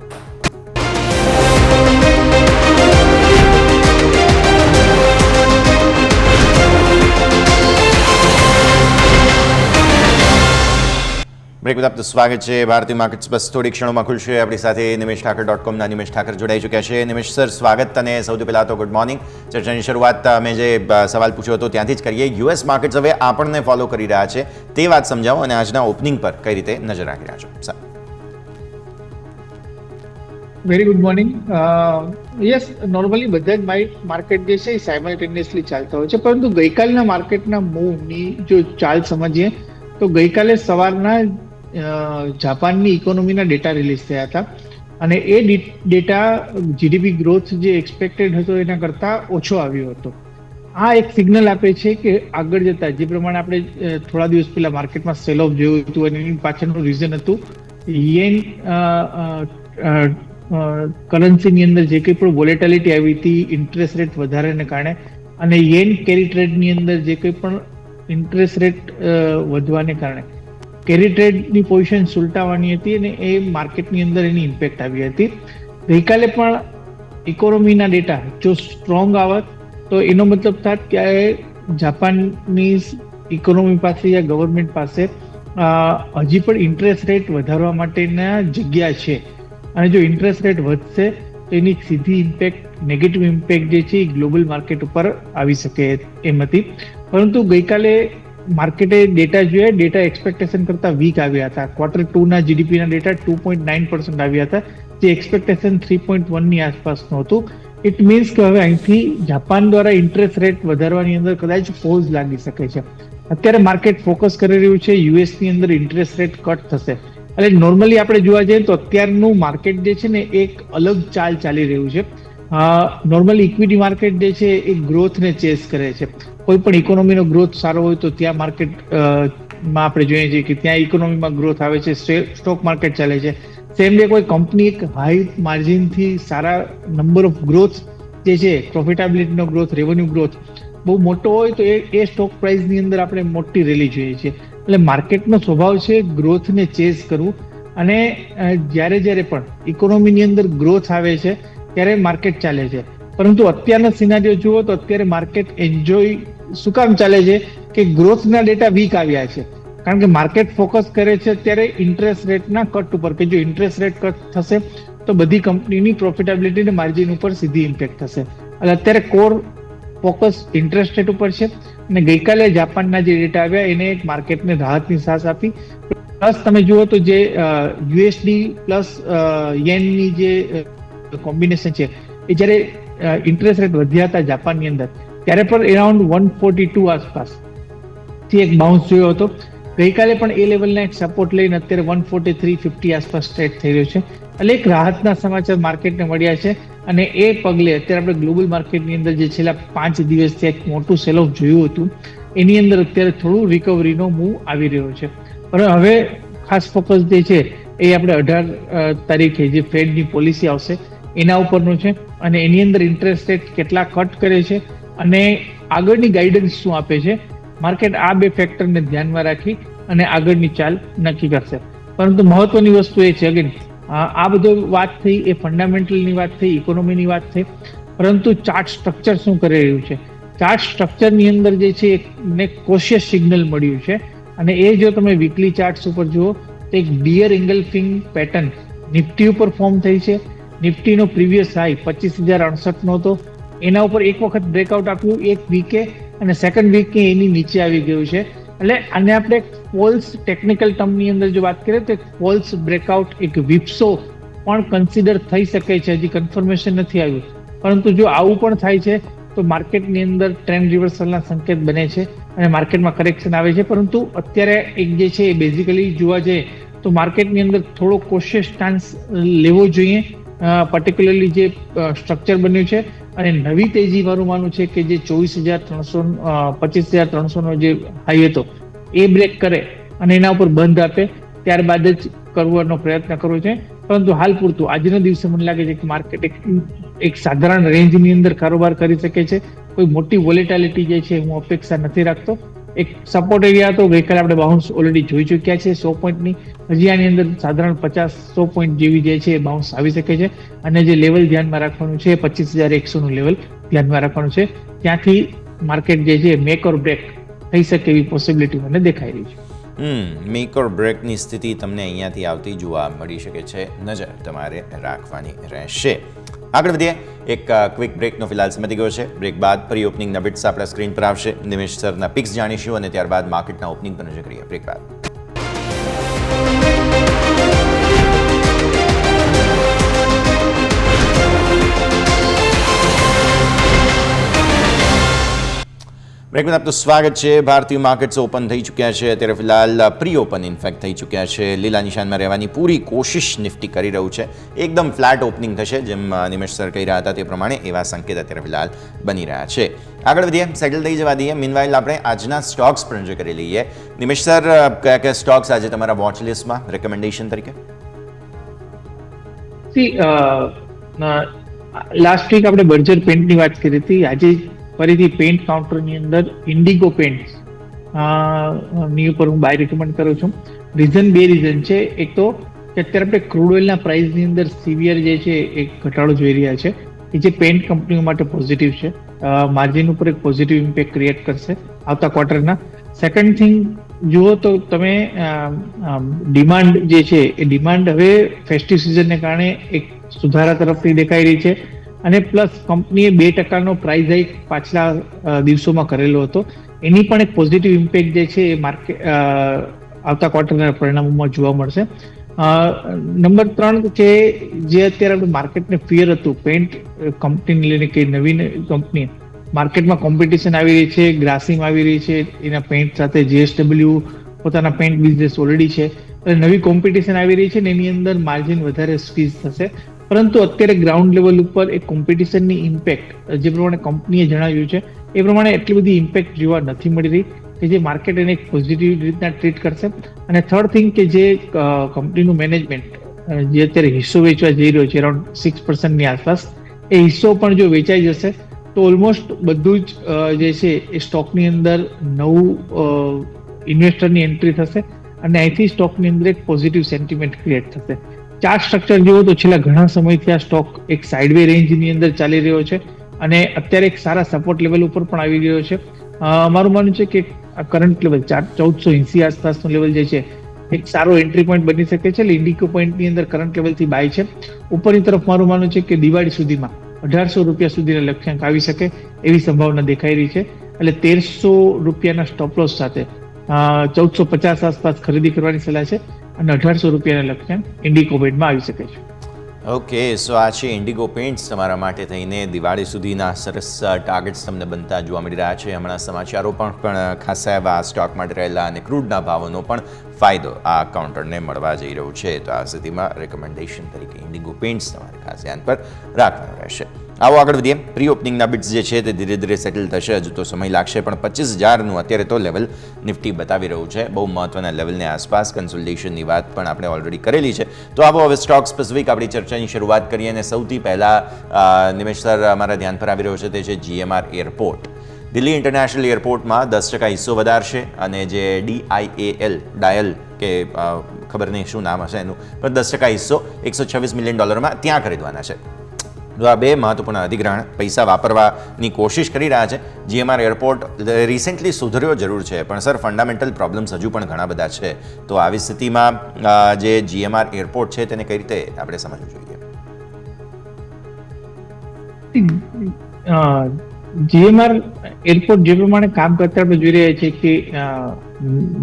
બ્રેક બાદ આપનું સ્વાગત છે. ભારતીય માર્કેટ્સ બસ થોડી ક્ષણોમાં ખુલશે. આપણી સાથે નિમેશ ઠાકર.comના નિમેશ ઠાકર જોડાઈ ચૂક્યા છે. નિમેશ સર, સ્વાગત. અને સૌથી પહેલાં તો ગુડ મોર્નિંગ. ચર્ચાની શરૂઆત મેં જે સવાલ પૂછ્યો હતો ત્યાંથી જ કરીએ. યુએસ માર્કેટ્સ હવે આપણને ફોલો કરી રહ્યા છે તે વાત સમજાવો અને આજના ઓપનિંગ પર કઈ રીતે નજર રાખી રહ્યા છો, sir? Very good morning. Yes, normally બધા જ માર્કેટ જે છે એ સાયમલ્ટેનિયસલી ચાલતા હોય છે, પરંતુ ગઈકાલના માર્કેટના મૂવની જો ચાલ સમજીએ તો ગઈકાલે સવારના જાપાનની ઇકોનોમીના ડેટા રિલીઝ થયા હતા અને એ ડેટા જીડીપી ગ્રોથ જે એક્સપેક્ટેડ હતો એના કરતાં ઓછો આવ્યો હતો. આ એક સિગ્નલ આપે છે કે આગળ જતા જે પ્રમાણે આપણે થોડા દિવસ પહેલા માર્કેટમાં સેલ ઓફ જોયું હતું અને એની પાછળનું રીઝન હતું યેન કરન્સીની અંદર જે કંઈ પણ વોલેટિલિટી આવી હતી ઇન્ટરેસ્ટ રેટ વધારાને કારણે અને યેન કેરી ટ્રેડની અંદર જે કંઈ પણ ઇન્ટરેસ્ટ રેટ વધવાને કારણે કેરી ટ્રેડની પોઝિશન સુલટાવાની હતી અને એ માર્કેટની અંદર એની ઇમ્પેક્ટ આવી હતી. ગઈકાલે પણ ઇકોનોમીના ડેટા જો સ્ટ્રોંગ આવત તો એનો મતલબ થાત કે જાપાનની ઇકોનોમી પાસે યા ગવર્મેન્ટ પાસે હજી પણ ઇન્ટરેસ્ટ રેટ વધારવા માટેના જગ્યા છે અને જો ઇન્ટરેસ્ટ રેટ વધશે તો એની સીધી ઇમ્પેક્ટ નેગેટિવ ઇમ્પેક્ટ જે છે એ ગ્લોબલ માર્કેટ ઉપર આવી શકે એમ હતી. પરંતુ ગઈકાલે માર્કેટે ડેટા જોયા, ડેટા એક્સપેક્ટેશન કરતાં વીક આવ્યા હતા. Q2ના જીડીપીના ડેટા 2.9% આવ્યા હતા, જે એક્સપેક્ટેશન 3.1ની આસપાસનું હતું. ઇટ મીન્સ કે હવે અહીંથી જાપાન દ્વારા ઇન્ટરેસ્ટ રેટ વધારવાની અંદર કદાચ પોઝ લાગી શકે છે. અત્યારે માર્કેટ ફોકસ કરી રહ્યું છે યુએસની અંદર ઇન્ટરેસ્ટ રેટ કટ થશે. એટલે નોર્મલી આપણે જોવા જઈએ તો અત્યારનું માર્કેટ જે છે ને એક અલગ ચાલ ચાલી રહ્યું છે. નોર્મલી ઇક્વિટી માર્કેટ જે છે એ ગ્રોથને ચેસ કરે છે. કોઈ પણ ઇકોનોમીનો ગ્રોથ સારો હોય તો ત્યાં માર્કેટમાં આપણે જોઈએ છીએ કે ત્યાં ઇકોનોમીમાં ગ્રોથ આવે છે, સ્ટોક માર્કેટ ચાલે છે. સેમ ડે કોઈ કંપની એક હાઈ માર્જિનથી સારા નંબર ઓફ ગ્રોથ જે છે પ્રોફિટેબિલિટીનો ગ્રોથ, રેવન્યુ ગ્રોથ બહુ મોટો હોય તો એ સ્ટોક પ્રાઇસની અંદર આપણે મોટી રેલી જોઈએ છીએ. એટલે માર્કેટનો સ્વભાવ છે ગ્રોથને ચેસ કરવું અને જ્યારે પણ ઇકોનોમીની અંદર ગ્રોથ આવે છે ત્યારે માર્કેટ ચાલે છે. પરંતુ અત્યારના સિનારીઓ જુઓ તો અત્યારે માર્કેટ એન્જોય શું કામ ચાલે છે કે ગ્રોથના ડેટા વીક આવ્યા છે, કારણ કે માર્કેટ ફોકસ કરે છે અત્યારે ઇન્ટરેસ્ટ રેટના કટ ઉપર કે જો ઇન્ટરેસ્ટ રેટ કટ થશે તો બધી કંપનીની પ્રોફિટેબિલિટી અને માર્જિન ઉપર સીધી ઇમ્પેક્ટ થશે. એટલે અત્યારે કોર ફોકસ ઇન્ટરેસ્ટ રેટ ઉપર છે અને ગઈકાલે જાપાનના જે ડેટા આવ્યા એને એક માર્કેટને રાહતની સાસ આપી. પ્લસ તમે જુઓ તો જે યુએસડી પ્લસ યેનની જે કોમ્બિનેશન છે એ જ્યારે ઇન્ટરેસ્ટ રેટ વધ્યા હતા જાપાનની અંદર ત્યારે પણ એરાઉન્ડ 142 આસપાસથી એક બાઉન્સ જોયો હતો. ગઈકાલે પણ એ લેવલના એક સપોર્ટ લઈને અત્યારે 143.50 આસપાસ ટ્રેડ થઈ રહ્યો છે. એટલે એક રાહતના સમાચાર માર્કેટને મળ્યા છે અને એ પગલે અત્યારે આપણે ગ્લોબલ માર્કેટની અંદર જે છેલ્લા 5 દિવસથી એક મોટું સેલ ઓફ જોયું હતું એની અંદર અત્યારે થોડું રિકવરીનો મૂવ આવી રહ્યો છે. પણ હવે ખાસ ફોકસ જે છે એ આપણે 18 તારીખે જે ફેડની પોલિસી આવશે એના ઉપરનું છે અને એની અંદર ઇન્ટરેસ્ટ રેટ કેટલા કટ કરે છે અને આગળની ગાઈડન્સ શું આપે છે. માર્કેટ આ બે ફેક્ટરને ધ્યાનમાં રાખી અને આગળની ચાલ નક્કી કરશે. પરંતુ મહત્વની વસ્તુ એ છે અગેન આ બધો વાત થઈ એ ફંડામેન્ટલની વાત થઈ, ઇકોનોમીની વાત થઈ, પરંતુ ચાર્ટ સ્ટ્રક્ચર શું કરી રહ્યું છે. ચાર્ટ સ્ટ્રક્ચરની અંદર જે છે એને કોશિયસ સિગ્નલ મળ્યું છે અને એ જો તમે વીકલી ચાર્ટ્સ ઉપર જુઓ તો એક બિયર એંગલ્ફિંગ પેટર્ન નિફ્ટી ઉપર ફોર્મ થઈ છે. નિફ્ટીનો પ્રીવિયસ હાઈ 25,068નો હતો, એના ઉપર એક વખત બ્રેકઆઉટ આપ્યું એક વીકે અને સેકન્ડ વીકે એની નીચે આવી ગયું છે. એટલે આને આપણે ફોલ્સ ટેકનિકલ ટર્મની અંદર જો વાત કરીએ તો એક ફોલ્સ બ્રેકઆઉટ, એક વિપ્સો પણ કન્સિડર થઈ શકે છે. હજી કન્ફર્મેશન નથી આવ્યું, પરંતુ જો આવું પણ થાય છે તો માર્કેટની અંદર ટ્રેન્ડ રિવર્સલના સંકેત બને છે અને માર્કેટમાં કરેક્શન આવે છે. પરંતુ અત્યારે એક જે છે એ બેઝિકલી જોવા જઈએ તો માર્કેટની અંદર થોડો કોશિયસ સ્ટાન્સ લેવો જોઈએ. પર્ટિક્યુલરલી જે સ્ટ્રક્ચર બન્યું છે અને નવી તેજી મારું માનવું છે કે જે 25,300નો જે હાઈ હતો એ બ્રેક કરે અને એના ઉપર બંધ આપે ત્યારબાદ જ કરવાનો પ્રયત્ન કરવો છે. પરંતુ હાલ પૂરતું આજના દિવસે મને લાગે છે કે માર્કેટ એક સાધારણ રેન્જની અંદર કારોબાર કરી શકે છે. કોઈ મોટી વોલેટિલિટી જે છે હું અપેક્ષા નથી રાખતો. એક સપોર્ટ એરિયા હતો ગઈકાલે આપણે બાઉન્સ ઓલરેડી જોઈ ચૂક્યા છે 100 પોઈન્ટની. હજી આની અંદર સાધારણ 50-100 પોઈન્ટ જેવી જે છે એ બાઉન્સ આવી શકે છે અને જે લેવલ ધ્યાનમાં રાખવાનું છે 25,100નું લેવલ ધ્યાનમાં રાખવાનું છે. ત્યાંથી માર્કેટ જે છે મેક ઓર બ્રેક થઈ શકે એવી પોસિબિલિટી મને દેખાઈ રહી છે. મેક ઓર બ્રેકની સ્થિતિ તમને અહીંયાથી આવતી જોવા મળી શકે છે, નજર તમારે રાખવાની રહેશે. આગળ વધીએ. એક ક્વિક બ્રેકનો ફિલહાલ સમય થઈ ગયો છે. બ્રેક બાદ પ્રી ઓપનિંગના બિટ્સ આપણા સ્ક્રીન પર આવશે. નિમેશ સરના પિક્સ જાણીશું અને ત્યારબાદ માર્કેટના ઓપનિંગ પર નજર કરીએ. બ્રેક બાદ બ્રેકમાં આપનું સ્વાગત છે. ભારતીય માર્કેટ્સ ઓપન થઈ ચૂક્યા છે. અત્યારે ફિલહાલ પ્રી ઓપન ઇનફેક્ટ થઈ ચૂક્યા છે. લીલા નિશાનમાં રહેવાની પૂરી કોશિશ નિફ્ટી કરી રહ્યું છે. એકદમ ફ્લેટ ઓપનિંગ થશે જેમ નિમેશ સર કહી રહ્યા હતા તે પ્રમાણે એવા સંકેત અત્યારે ફિલહાલ બની રહ્યા છે. આગળ વધીએ, સેટલ થઈ જવા દઈએ. મીનવાઇલ આપણે આજના સ્ટોક્સ પર નજર કરી લઈએ. નિમેશ સર, કયા કયા સ્ટોક્સ આજે તમારા વોચ લિસ્ટમાં રેકમેન્ડેશન તરીકે? લાસ્ટ વીક આપણે બર્જર પેન્ટની વાત કરી હતી. આજે ફરીથી પેન્ટ કાઉન્ટરની અંદર ઇન્ડિગો પેન્ટ્સ ની ઉપર હું બાય રિકમેન્ડ કરું છું. બે રીઝન છે. એક તો કે અત્યારે આપણે ક્રૂડ ઓઇલના પ્રાઇસની અંદર સિવિયર જે છે એ ઘટાડો જોઈ રહ્યા છે, એ જે પેન્ટ કંપનીઓ માટે પોઝિટિવ છે. માર્જિન ઉપર એક પોઝિટિવ ઇમ્પેક્ટ ક્રિએટ કરશે આવતા ક્વાર્ટરના. સેકન્ડ થિંગ જુઓ તો તમે ડિમાન્ડ જે છે એ ડિમાન્ડ હવે ફેસ્ટિવ સિઝનને કારણે એક સુધારા તરફથી દેખાઈ રહી છે. અને પ્લસ કંપનીએ 2% પ્રાઇસ હાઇક પાછલા દિવસોમાં કરેલો હતો, એની પણ એક પોઝિટિવ ઇમ્પેક્ટ જે છે એ માર્કેટ આવતા ક્વાર્ટરના પરિણામોમાં જોવા મળશે. નંબર 3 છે, જે અત્યારે આપણે માર્કેટને ફિયર હતું પેન્ટ કંપનીને લઈને કે નવી કંપની માર્કેટમાં કોમ્પિટિશન આવી રહી છે, ગ્રાસિમ આવી રહી છે એના પેન્ટ સાથે, JSW પોતાના પેન્ટ બિઝનેસ ઓલરેડી છે, અને નવી કોમ્પિટિશન આવી રહી છે ને એની અંદર માર્જિન વધારે સ્ક્વીઝ થશે. પરંતુ અત્યારે ગ્રાઉન્ડ લેવલ ઉપર એક કોમ્પિટિશનની ઇમ્પેક્ટ જે પ્રમાણે કંપનીએ જણાવ્યું છે એ પ્રમાણે એટલી બધી ઇમ્પેક્ટ જોવા નથી મળી રહી કે જે માર્કેટ એને એક પોઝિટિવ રીતના ટ્રીટ કરશે. અને થર્ડ થિંગ કે જે કંપનીનું મેનેજમેન્ટ જે અત્યારે હિસ્સો વેચવા જઈ રહ્યો છે અરાઉન્ડ 6% આસપાસ, એ હિસ્સો પણ જો વેચાઈ જશે તો ઓલમોસ્ટ બધું જ જે છે એ સ્ટોકની અંદર નવું ઇન્વેસ્ટરની એન્ટ્રી થશે અને અહીંથી સ્ટોકની અંદર એક પોઝિટિવ સેન્ટિમેન્ટ ક્રિએટ થશે. ચાર્ટ સ્ટ્રક્ચર જુઓ તો છેલ્લા ઘણા સમયથી આ સ્ટોક એક સાઇડવે રેન્જની અંદર ચાલી રહ્યો છે અને અત્યારે એક સારા સપોર્ટ લેવલ ઉપર પણ આવી રહ્યો છે. મારું માનવું છે કે આ કરંટ લેવલ 1480 આસપાસનો લેવલ જે છે એક સારો એન્ટ્રી પોઈન્ટ બની શકે છે. એટલે ઇન્ડિકો પોઈન્ટની અંદર કરંટ લેવલથી બાય છે. ઉપરની તરફ મારું માનવું છે કે દિવાળી સુધીમાં 1800 રૂપિયા સુધીના લક્ષ્યાંક આવી શકે એવી સંભાવના દેખાઈ રહી છે. એટલે 1300 રૂપિયાના સ્ટોપ લોસ સાથે 1450 આસપાસ ખરીદી કરવાની સલાહ છે અને 1800 રૂપિયાના લક્ષ્યાંક ઇન્ડિકો પેન્ટમાં આવી શકે છે. ઓકે, સો આ છે ઇન્ડિગો પેન્ટ્સ તમારા માટે થઈને દિવાળી સુધીના સરસ ટાર્ગેટ્સ તમને બનતા જોવા મળી રહ્યા છે. હમણાં સમાચારો પણ ખાસા એવા સ્ટોક માટે રહેલા અને ક્રૂડના ભાવોનો પણ ફાયદો આ કાઉન્ટરને મળવા જઈ રહ્યો છે. તો આ સ્થિતિમાં રેકમેન્ડેશન તરીકે ઇન્ડિગો પેન્ટ્સ તમારે ખાસ ધ્યાન પર રાખવાનું રહેશે. આવો આગળ વધીએ. પ્રી ઓપનિંગના બિટ્સ જે છે તે ધીરે ધીરે સેટલ થશે. હજુ તો સમય લાગશે, પણ 25,000નું અત્યારે તો લેવલ નિફ્ટી બતાવી રહ્યું છે. બહુ મહત્વના લેવલને આસપાસ કન્સોલિડેશનની વાત પણ આપણે ઓલરેડી કરેલી છે. તો આવો હવે સ્ટોક સ્પેસિફિક આપણી ચર્ચાની શરૂઆત કરીએ અને સૌથી પહેલાં નિમેશ સર અમારા ધ્યાન પર આવી રહ્યો છે તે છે GMR એરપોર્ટ. દિલ્હી ઇન્ટરનેશનલ એરપોર્ટમાં 10% હિસ્સો વધારશે અને જે ડાયલ કે ખબર નહીં શું નામ હશે એનું, પણ 10% હિસ્સો $126 મિલિયન ત્યાં ખરીદવાના છે. તો આ બે મહત્વપૂર્ણ અધિગ્રહણ પૈસા વાપરવાની કોશિશ કરી રહ્યા છે. GMR એરપોર્ટ રિસેન્ટલી સુધર્યો જરૂર છે, પણ સર ફંડામેન્ટલ પ્રોબ્લેમ્સ હજુ પણ ઘણા બધા છે. તો આવી સ્થિતિમાં જે GMR એરપોર્ટ છે તેને કઈ રીતે આપણે સમજવું જોઈએ? GMR એરપોર્ટ જે પ્રમાણે કામ કરતા આપણે જોઈ રહ્યા છીએ કે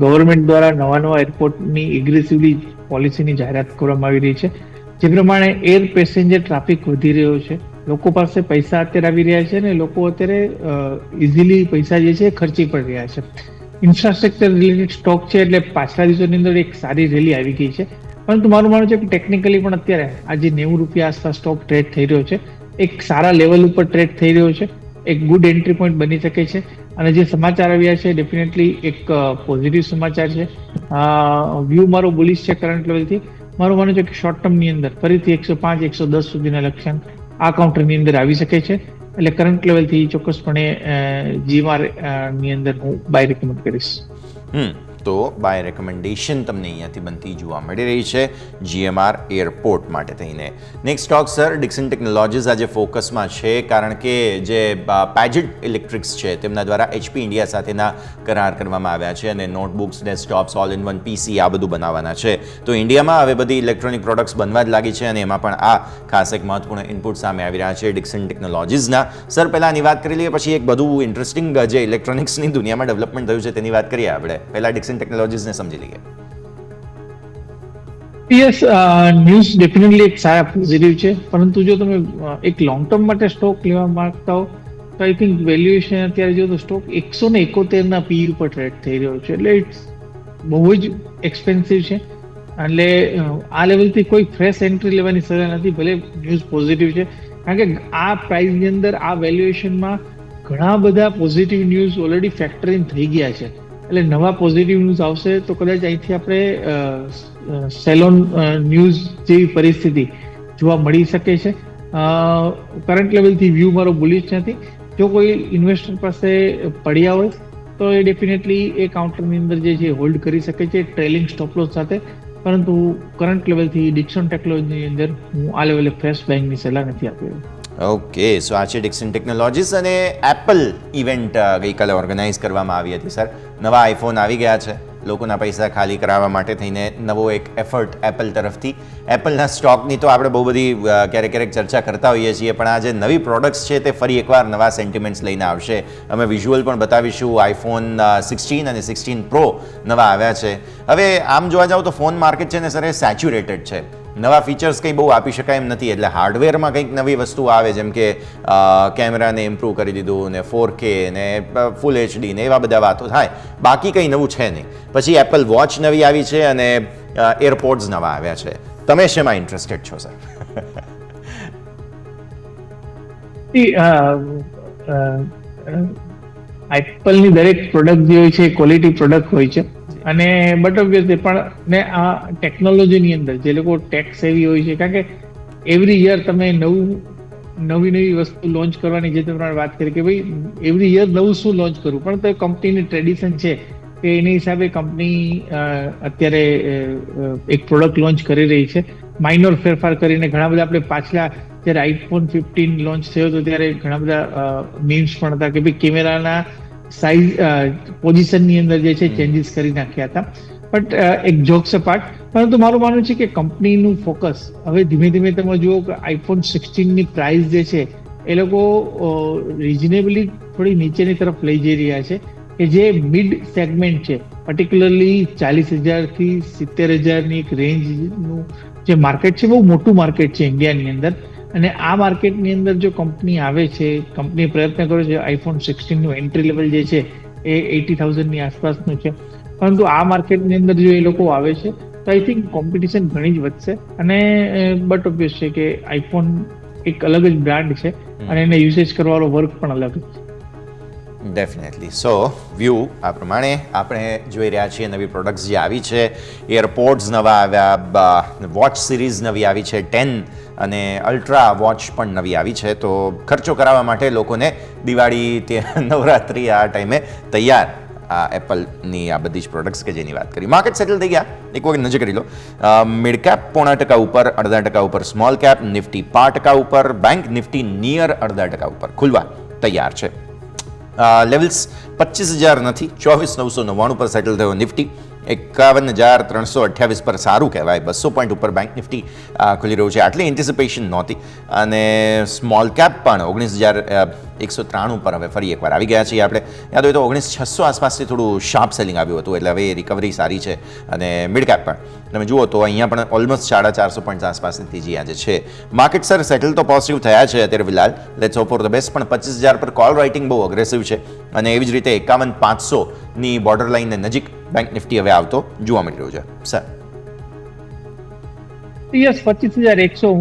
ગવર્મેન્ટ દ્વારા નવા એરપોર્ટની એગ્રેસિવલી પોલિસીની જાહેરાત કરવામાં આવી રહી છે. જે પ્રમાણે એર પેસેન્જર ટ્રાફિક વધી રહ્યો છે, લોકો પાસે પૈસા અત્યારે આવી રહ્યા છે અને લોકો અત્યારે ઇઝીલી પૈસા જે છે ખર્ચી પણ રહ્યા છે. ઇન્ફ્રાસ્ટ્રક્ચર રિલેટેડ સ્ટોક છે એટલે પાછલા દિવસોની અંદર એક સારી રેલી આવી ગઈ છે. પરંતુ મારું માનવું છે કે ટેકનિકલી પણ અત્યારે આજે 90 રૂપિયા આસપાસ સ્ટોક ટ્રેડ થઈ રહ્યો છે. એક સારા લેવલ ઉપર ટ્રેડ થઈ રહ્યો છે. એક ગુડ એન્ટ્રી પોઈન્ટ બની શકે છે. અને જે સમાચાર આવ્યા છે ડેફિનેટલી એક પોઝિટિવ સમાચાર છે. વ્યૂ મારો બુલિશ છે કરંટ લેવલથી. મારું માનવું છે કે શોર્ટ ટર્મની અંદર ફરીથી 105-110 સુધીના લક્ષ્યાંક આ કાઉન્ટરની અંદર આવી શકે છે. એટલે કરંટ લેવલથી ચોક્કસપણે GMR ની અંદર હું બાય રિકમેન્ડ કરીશ. તો બાય રેકમેન્ડેશન તમને અહીંયાથી બનતી જોવા મળી રહી છે GMR એરપોર્ટ માટે થઈને. Next stock sir, Dixon technologies આજે ફોકસમાં છે, કારણ કે જે પેજેટ ઇલેક્ટ્રિક્સ છે તેમના દ્વારા HP ઇન્ડિયા સાથેના કરાર કરવામાં આવ્યા છે અને notebooks, desktops, all in one PC આ બધું બનાવવાના છે. તો ઇન્ડિયામાં હવે બધી ઇલેક્ટ્રોનિક પ્રોડક્ટ્સ બનવા જ લાગી છે અને એમાં પણ આ ખાસ એક મહત્વપૂર્ણ ઇનપુટ સામે આવી રહ્યા છે ડિક્સન ટેકનોલોજીસના. સર, પહેલાં આની વાત કરી લઈએ, પછી એક બધું ઇન્ટરેસ્ટિંગ જે ઇલેક્ટ્રોનિક્સની દુનિયામાં ડેવલપમેન્ટ થયું છે તેની વાત કરીએ આપણે. પહેલાં ડિક્સન ટેકનોલોજીસને સમજી લઈએ. યસ, ન્યૂઝ ડેફિનેટલી એક સારા પોઝિટિવ છે, પરંતુ જો તમે એક લોંગ ટર્મ માટે સ્ટોક લેવા માંગતા હો તો આઈ થિંક વેલ્યુએશન અત્યારે જો તો સ્ટોક 171 PE ઉપર ટ્રેડ થઈ રહ્યો છે, એટલે ઇટ્સ બહુ જ એક્સપેન્સિવ છે. એટલે આ લેવલથી કોઈ ફ્રેશ એન્ટ્રી લેવાની સલાહ નથી, ભલે ન્યૂઝ પોઝિટિવ છે, કારણ કે આ પ્રાઇસની અંદર આ વેલ્યુએશનમાં ઘણા બધા પોઝિટિવ ન્યૂઝ ઓલરેડી ફેક્ટરિંગ થઈ ગયા છે. એટલે નવા પોઝિટિવ ન્યૂઝ આવશે તો કદાચ અહીંથી આપણે સેલોન ન્યૂઝ જેવી પરિસ્થિતિ જોવા મળી શકે છે. કરંટ લેવલથી વ્યૂ મારો બુલિશ નથી. જો કોઈ ઇન્વેસ્ટર પાસે પડ્યા હોય તો એ ડેફિનેટલી એ કાઉન્ટરની અંદર જે છે હોલ્ડ કરી શકે છે ટ્રેલિંગ સ્ટોપલોસ સાથે, પરંતુ કરંટ લેવલથી ડિક્સન ટેકનોલોજીની અંદર હું આ લેવલે ફ્રેશ બાઇંગની સલાહ નથી આપી રહ્યો. ઓકે, સો આ છે ડિક્સન ટેકનોલોજીસ. અને એપલ ઇવેન્ટ ગઈકાલે ઓર્ગેનાઇઝ કરવામાં આવી હતી સર. નવા આઈફોન આવી ગયા છે, લોકોના પૈસા ખાલી કરાવવા માટે થઈને નવો એક એફર્ટ એપલ તરફથી. એપલના સ્ટોકની તો આપણે બહુ બધી ક્યારેક ક્યારેક ચર્ચા કરતા હોઈએ છીએ, પણ આ જે નવી પ્રોડક્ટ્સ છે તે ફરી એકવાર નવા સેન્ટિમેન્ટ્સ લઈને આવશે. અમે વિઝ્યુઅલ પણ બતાવીશું. આઈફોન 16 અને 16 Pro નવા આવ્યા છે. હવે આમ જોવા જાવ તો ફોન માર્કેટ છે ને સર, એ સેચ્યુરેટેડ છે. નવા ફીચર્સ કંઈ બહુ આપી શકાય એમ નથી, એટલે હાર્ડવેરમાં કંઈક નવી વસ્તુ આવે, જેમ કે કેમેરાને ઇમ્પ્રૂવ કરી દીધું ને 4K ને ફૂલ HD ને એવા બધા વાતો થાય, બાકી કંઈ નવું છે નહીં. પછી એપલ વોચ નવી આવી છે અને એરપોર્ટ્સ નવા આવ્યા છે. તમે શેમાં ઇન્ટરેસ્ટેડ છો સર? એપલની દરેક પ્રોડક્ટ જે હોય છે ક્વોલિટી પ્રોડક્ટ હોય છે, અને બટ ઓબ્વિયસલી પણ ને આ ટેકનોલોજીની અંદર જે લોકો ટેક્સ એવી હોય છે, કારણ કે એવરી યર તમે નવી વસ્તુ લોન્ચ કરવાની જે તમે વાત કરી કે ભાઈ એવરી યર નવું શું લોન્ચ કરવું, પણ તો કંપનીની ટ્રેડિશન છે કે એની હિસાબે કંપની અત્યારે એક પ્રોડક્ટ લોન્ચ કરી રહી છે. માઇનોર ફેરફાર કરીને ઘણા બધા આપણે પાછલા જ્યારે આઈફોન 15 લોન્ચ થયો હતો ત્યારે ઘણા બધા મીમ્સ પણ હતા કે ભાઈ કેમેરાના સાઇઝ પોઝિશનની અંદર જે છે ચેન્જીસ કરી નાખ્યા હતા. બટ એક જોક્સ અપાર્ટ, પરંતુ મારું માનવું છે કે કંપનીનું ફોકસ હવે ધીમે ધીમે તમે જુઓ કે આઈફોન 16ની પ્રાઇસ જે છે એ લોકો રિઝનેબલી થોડી નીચેની તરફ લઈ જઈ રહ્યા છે, કે જે મિડ સેગમેન્ટ છે, પર્ટિક્યુલરલી 40,000 થી 70,000ની એક રેન્જનું જે માર્કેટ છે, બહુ મોટું માર્કેટ છે ઇન્ડિયાની અંદર. અને આ માર્કેટની અંદર જો કંપની આવે છે, કંપની પ્રયત્ન કરે છે, આઈફોન 16નું એન્ટ્રી લેવલ જે છે એ 80,000ની આસપાસનું છે, પરંતુ આ માર્કેટની અંદર જો એ લોકો આવે છે તો આઈ થિંક કોમ્પિટિશન ઘણી જ વધશે. અને બટ ઓબ્વિયસ છે કે આઈફોન એક અલગ જ બ્રાન્ડ છે અને એને યુસેજ કરવાનો વર્ક પણ અલગ છે. ડેફિનેટલી. સો વ્યૂ આ પ્રમાણે આપણે જોઈ રહ્યા છીએ નવી પ્રોડક્ટ્સ જે આવી છે. એરપોર્ટ્સ નવા આવ્યા, વોચ સિરીઝ નવી આવી છે 10 અને અલ્ટ્રા વોચ પણ નવી આવી છે. તો ખર્ચો કરાવવા માટે લોકોને દિવાળી તે નવરાત્રિ આ ટાઈમે તૈયાર આ એપલની આ બધી જ પ્રોડક્ટ્સ કે જેની વાત કરી. માર્કેટ સેટલ થઈ ગયા, એક વખત નજર કરી લો. મિડ કેપ 0.5% ઉપર, 0.5% ઉપર સ્મોલ કેપ, નિફ્ટી 0.5% ઉપર, બેંક નિફ્ટી નિયર 0.5% ઉપર ખુલવા તૈયાર છે. લેવલ્સ 25,000 નથી, 24,999 પર સેટલ થયો નિફ્ટી, 51,328 પર સારું કહેવાય. 200 પોઈન્ટ ઉપર બેંક નિફ્ટી ખુલી રહ્યું છે. આટલી એન્ટિસિપેશન નહોતી. અને સ્મોલ કેપ પણ 19,193 પર હવે ફરી એકવાર આવી ગયા છીએ આપણે. યાદ હોય તો 19,600 આસપાસથી થોડું શાર્પ સેલિંગ આવ્યું હતું, એટલે હવે રિકવરી સારી છે. અને મિડ કેપ પણ તમે જુઓ તો અહીંયા પણ ઓલમોસ્ટ 450 પોઈન્ટ આસપાસની તેજી આજે છે. માર્કેટ સર સેટલ તો પોઝિટિવ થયા છે અત્યારે ફિલહાલ, let's hope for the best, પણ 25,000 પર કોલ રાઇટિંગ બહુ અગ્રેસિવ છે. અને એવી જ રીતે 51,500ની બોર્ડર લાઇનને નજીક બેંક નિફ્ટી હવે આવતો જોવા મળી રહ્યું છે sir. Yes, 25,100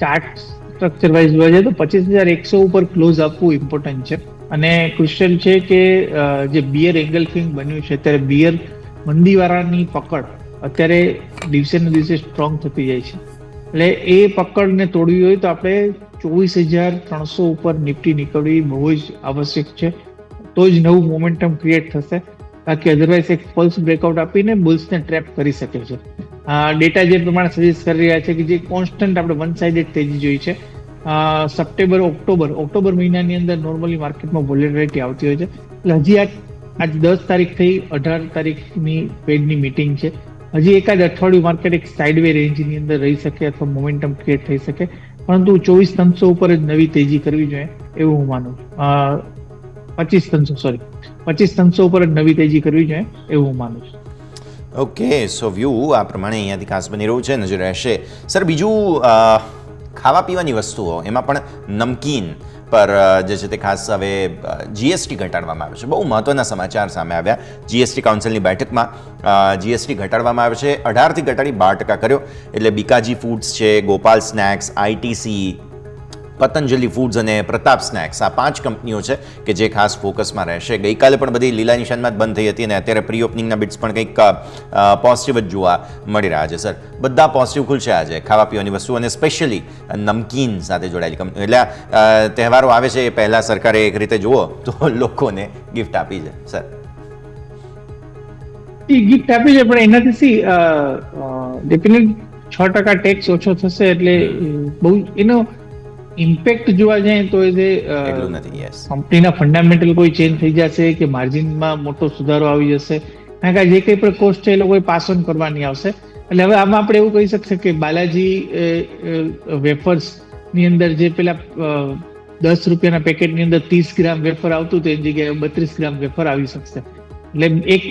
chart structure wise જોવા જાય તો 25,100 ઉપર ક્લોઝ આપવું ઇમ્પોર્ટન્ટ છે. અને ક્રુશિયલ છે કે જે બિયર એંગલ્ફિંગ બન્યું છે અત્યારે, બિયર મંદીવાળાની પકડ અત્યારે દિવસે ને દિવસે સ્ટ્રોંગ થતી જાય છે. એટલે એ પકડને તોડવી હોય તો આપણે 24,300 ઉપર નિફ્ટી નીકળવી બહુ જ આવશ્યક છે, તો જ નવું મોમેન્ટમ ક્રિએટ થશે. બાકી અધરવાઇઝ એક ફોલ્સ બ્રેકઆઉટ આપીને બુલ્સને ટ્રેપ કરી શકે છે. ડેટા જે પ્રમાણે સજેસ્ટ કરી રહ્યા છે કે જે કોન્સ્ટન્ટ આપણે વન સાઇડેડ તેજી જોઈ છે સપ્ટેમ્બર ઓક્ટોબર મહિનાની અંદર નોર્મલી માર્કેટમાં વોલેટિલિટી આવતી હોય છે. એટલે હજી આજ 10 તારીખ થઈ 18 તારીખની ફેડની મીટિંગ છે. હજી એકાદ અઠવાડિયું માર્કેટ એક સાઇડવે રેન્જની અંદર રહી શકે અથવા મોમેન્ટમ ક્રિએટ થઈ શકે, પરંતુ 24,300 ઉપર જ નવી તેજી કરવી જોઈએ એવું હું માનું છું. 25,300 ઉપર જ નવી તેજી કરવી જોઈએ એવું હું માનું છું. ઓકે, સો વ્યૂ આ પ્રમાણે અહીંયાથી ખાસ બની રહ્યું છે, નજર રહેશે. સર, બીજું ખાવા પીવાની વસ્તુઓ એમાં પણ નમકીન પર જે છે તે ખાસ હવે જીએસટી ઘટાડવામાં આવે છે. બહુ મહત્વના સમાચાર સામે આવ્યા. જીએસટી કાઉન્સિલની બેઠકમાં જીએસટી ઘટાડવામાં આવે છે. 18થી ઘટાડી 12% કર્યો. એટલે બીકાજી ફૂડ્સ છે, Gopal snacks, ITC, Patanjali foods અને પ્રતાપ સ્નેક્સ, આ 5 કંપનીઓ છે કે જે ખાસ ફોકસમાં રહેશે. ગઈકાલે પણ બધી લીલા નિશાનમાં જ બંધ થઈ હતી અને અત્યારે પ્રી ઓપનિંગના બિટ્સ પણ કંઈક પોઝિટિવ જ જોવા મળી રહ્યા છે. સર, બધા પોઝિટિવ ખુલશે આજે ખાવા પીવાની વસ્તુ અને સ્પેશિયલી નમકીન સાથે જોડાયેલી કંપનીઓ. એટલે તહેવારો આવે છે એ પહેલાં સરકારે એક રીતે જુઓ તો લોકોને ગિફ્ટ આપી છે. સર, ગિફ્ટ આપી છે, પણ એનાથી ડેફિનેટ 6% ટેક્સ ઓછો થશે એટલે બહુ એનો ઇમ્પેક્ટ જોવા જાય તો એટલું નથી. યસ, કંપનીના ફંડામેન્ટલ કોઈ ચેન્જ થઈ જશે કે માર્જિનમાં મોટો સુધારો આવી જશે, કારણ કે જે કંઈ પણ કોસ્ટ છે એ લોકોએ પાસ ઓન કરવાની આવશે. એટલે હવે આમાં આપણે એવું કહી શકીએ કે બાલાજી વેફર્સ ની અંદર જે પેલા 10 રૂપિયાના પેકેટની અંદર 30 ગ્રામ વેફર આવતું તો એની જગ્યાએ 32 ગ્રામ વેફર આવી શકશે. એટલે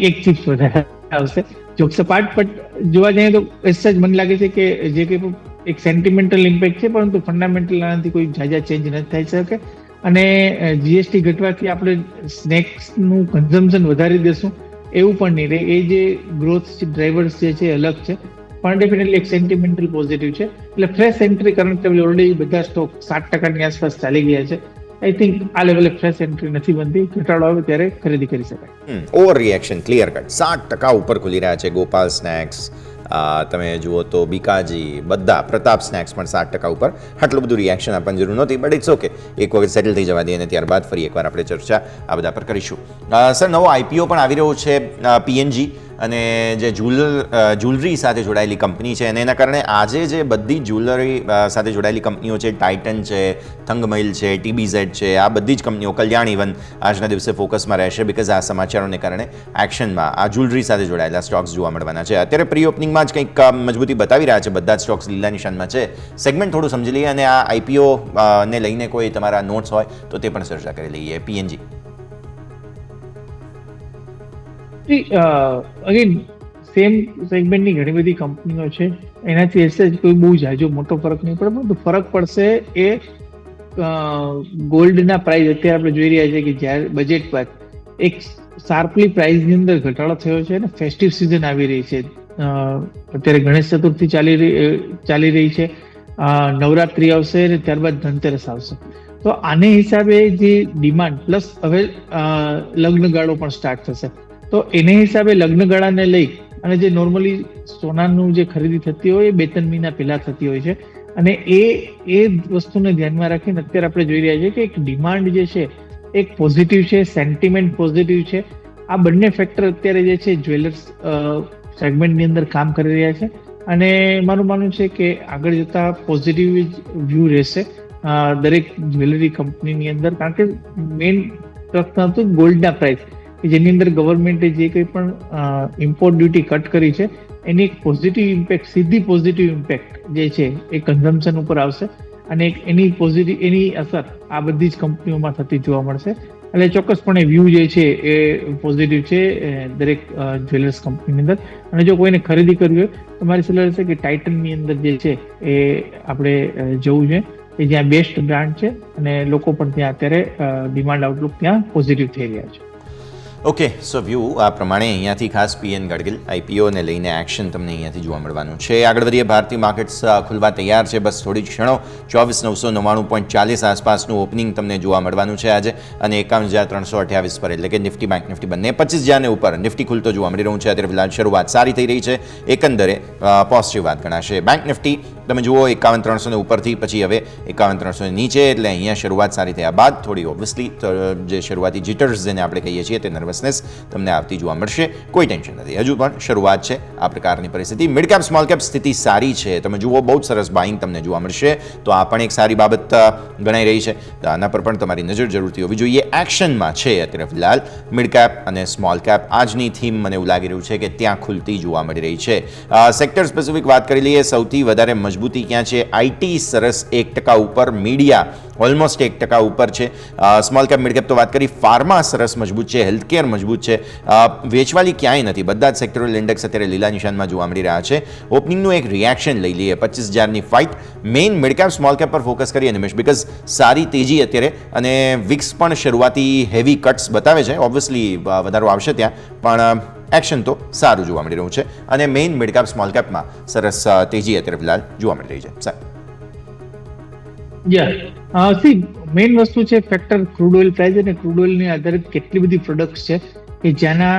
એક ચિપ્સ વધારે આવશે. જોક્સ પાર્ટ, બટ જોવા જઈએ તો એસ જ મને લાગે છે કે જે કંઈ એક સેન્ટિમેન્ટલ ઇમ્પેક્ટ છે, પરંતુ ફંડામેન્ટલ આનાથી કોઈ ઝાઝા ચેન્જ નથી થઈ શકે. અને જીએસટી ઘટવાથી આપણે સ્નેક્સનું કન્ઝમ્પશન વધારી દેશું એવું પણ નહીં રહે. એ જે ગ્રોથ ડ્રાઈવર્સ જે છે અલગ છે, પણ ડેફિનેટલી એક સેન્ટિમેન્ટલ પોઝિટિવ છે. એટલે fresh entry current level already બધા સ્ટોક 7%ની આસપાસ ચાલી ગયા છે. આઈ થિંક આ લેવલે ફ્રેશ એન્ટ્રી નથી બનતી. ઘટાડો આવે ત્યારે ખરીદી કરી શકાય. ઓવર રિએક્શન ક્લિયર કટ 7% ઉપર ખુલી રહ્યા છે. ગોપાલ સ્નેક્સ તમે જુઓ તો બીકાજી, બધા પ્રતાપ સ્નેક્સ પણ 7% ઉપર. આટલું બધું રિએક્શન આપવાની જરૂર નહોતી, બટ ઇટ્સ ઓકે. એક વખત સેટલ થઈ જવા દઈએ અને ત્યારબાદ ફરી એકવાર આપણે ચર્ચા આ બધા પર કરીશું. સર, નવો આઈપીઓ પણ આવી રહ્યો છે પીએનજી, અને જે જ્વેલરી સાથે જોડાયેલી કંપની છે અને એના કારણે આજે જે બધી જ્વેલરી સાથે જોડાયેલી કંપનીઓ છે, ટાઇટન છે, થંગમહિલ છે, ટીબીઝેડ છે, આ બધી જ કંપનીઓ, કલ્યાણ ઇવન આજના દિવસે ફોકસમાં રહેશે, બિકોઝ આ સમાચારોને કારણે એક્શનમાં આ જ્વેલરી સાથે જોડાયેલા સ્ટોક્સ જોવા મળવાના છે. અત્યારે પ્રી ઓપનિંગમાં જ કંઈક મજબૂતી બતાવી રહ્યા છે. બધા જ સ્ટોક્સ લીલા નિશાનમાં છે. સેગમેન્ટ થોડું સમજી લઈએ અને આ આઈપીઓ ને લઈને કોઈ તમારા નોટ્સ હોય તો તે પણ ચર્ચા કરી લઈએ. પીએનજી અગેન સેમ સેગમેન્ટની ઘણી બધી કંપનીઓ છે, એનાથી એસે કોઈ બહુ જાજો મોટો ફરક નહીં પડે, પરંતુ ફરક પડશે એ ગોલ્ડના પ્રાઇસ. અત્યારે આપણે જોઈ રહ્યા છીએ કે જ્યારે બજેટ બાદ એક શાર્પલી પ્રાઇસની અંદર ઘટાડો થયો છે અને ફેસ્ટિવ સિઝન આવી રહી છે. અત્યારે ગણેશ ચતુર્થી ચાલી રહી છે, નવરાત્રી આવશે અને ત્યારબાદ ધનતેરસ આવશે. તો આને હિસાબે જે ડિમાન્ડ પ્લસ હવે લગ્નગાળો પણ સ્ટાર્ટ થશે, તો એને હિસાબે લગ્નગાળાને લઈ અને જે નોર્મલી સોનાનું જે ખરીદી થતી હોય એ 2-3 મહિના પહેલા થતી હોય છે. અને એ વસ્તુને ધ્યાનમાં રાખીને અત્યારે આપણે જોઈ રહ્યા છીએ કે એક ડિમાન્ડ જે છે એક પોઝિટિવ છે, સેન્ટિમેન્ટ પોઝિટિવ છે. આ બંને ફેક્ટર અત્યારે જે છે જ્વેલર્સ સેગમેન્ટની અંદર કામ કરી રહ્યા છે. અને મારું માનવું છે કે આગળ જતા પોઝિટિવ વ્યૂ રહેશે દરેક જ્વેલરી કંપનીની અંદર, કારણ કે મેઇન પ્રશ્ન હતું ગોલ્ડના પ્રાઇસ, કે જેની અંદર ગવર્મેન્ટે જે કંઈ પણ ઇમ્પોર્ટ ડ્યુટી કટ કરી છે એની એક પોઝિટિવ ઇમ્પેક્ટ, સીધી પોઝિટિવ ઇમ્પેક્ટ જે છે એ કન્ઝમ્પશન ઉપર આવશે અને એની અસર આ બધી જ કંપનીઓમાં થતી જોવા મળશે. એટલે ચોક્કસપણે વ્યૂ જે છે એ પોઝિટિવ છે દરેક જ્વેલર્સ કંપનીની અંદર. અને જો કોઈને ખરીદી કરવી હોય તો મારી સલાહ રહેશે કે ટાઇટનની અંદર જે છે એ આપણે જવું છે, કે જ્યાં બેસ્ટ બ્રાન્ડ છે અને લોકો પણ ત્યાં અત્યારે ડિમાન્ડ આઉટલુક ત્યાં પોઝિટિવ થઈ રહ્યા છે. ઓકે, સો વ્યૂ આ પ્રમાણે અહીંયાથી ખાસ પીએન ગડગિલ આઈપીઓને લઈને એક્શન તમને અહીંયાથી જોવા મળવાનું છે. આગળ વધીએ. ભારતીય માર્કેટ્સ ખુલવા તૈયાર છે, બસ થોડી જ ક્ષણો. 24,999.40 આસપાસનું ઓપનિંગ તમને જોવા મળવાનું છે આજે, અને 51,328 પર, એટલે કે નિફ્ટી બેંક નિફ્ટી બંને 25,000 ઉપર નિફ્ટી ખુલતો જોવા મળી રહ્યું છે. અત્યારે ફિલહાલ શરૂઆત સારી થઈ રહી છે, એકંદરે પોઝિટિવ વાત ગણાશે. બેંક નિફ્ટી તમે જુઓ 51,300 ઉપરથી પછી હવે 51,300 નીચે, એટલે અહીંયા શરૂઆત સારી થયા બાદ થોડી ઓબ્વિયસલી જે શરૂઆતી જીટર્સ જેને આપણે કહીએ છીએ તે નર્વસ નર્વસનેસ તમને આવતી જોવા મળશે. કોઈ ટેન્શન નથી, હજુ પણ શરૂઆત છે આ પ્રકારની પરિસ્થિતિ. મિડ કેપ સ્મોલ કેપ સ્થિતિ સારી છે, તમે જુઓ બહુ જ સરસ બાઇંગ તમને જોવા મળશે, તો આ પણ એક સારી બાબત ગણાઈ રહી છે. તો આના પર પણ તમારી નજર જરૂરથી હોવી જોઈએ. એક્શનમાં છે અત્યારે ફિલહાલ મિડ કેપ અને સ્મોલ કેપ. આજની થીમ મને એવું લાગી રહ્યું છે કે ત્યાં ખુલતી જોવા મળી રહી છે. સેક્ટર સ્પેસિફિક વાત કરી લઈએ, સૌથી વધારે મજબૂતી ક્યાં છે? આઈટી સરસ 1% ઉપર, મીડિયા ઓલમોસ્ટ 1% ઉપર છે. સ્મોલ કેપ મિડ કેપ તો વાત કરી. ફાર્મા સરસ મજબૂત છે, હેલ્થકેર મજબૂત છે. વેચવાલી ક્યાંય નથી, બધા જ સેક્ટરલ ઇન્ડેક્સ અત્યારે લીલા નિશાનમાં જોવા મળી રહ્યા છે. ઓપનિંગનું એક રિએક્શન લઈ લઈએ, 25,000ની fight. Main mid cap small cap પર ફોકસ કરીએ નિમેશ, બીકોઝ સારી તેજી અત્યારે, અને વિક્સ પણ શરૂઆતી હેવી કટ્સ બતાવે છે. ઓબ્વિયસલી વધારો આવશે ત્યાં, પણ એક્શન તો સારું જોવા મળી રહ્યું છે, અને મેઇન મિડ કેપ સ્મોલ કેપમાં સરસ તેજી અત્યારે ફિલહાલ જોવા મળી રહી છે. મેઇન વસ્તુ છે ફેક્ટર ક્રૂડ ઓઇલ પ્રાઇસ, અને ક્રૂડ ઓઇલની આધારિત કેટલી બધી પ્રોડક્ટ્સ છે કે જેના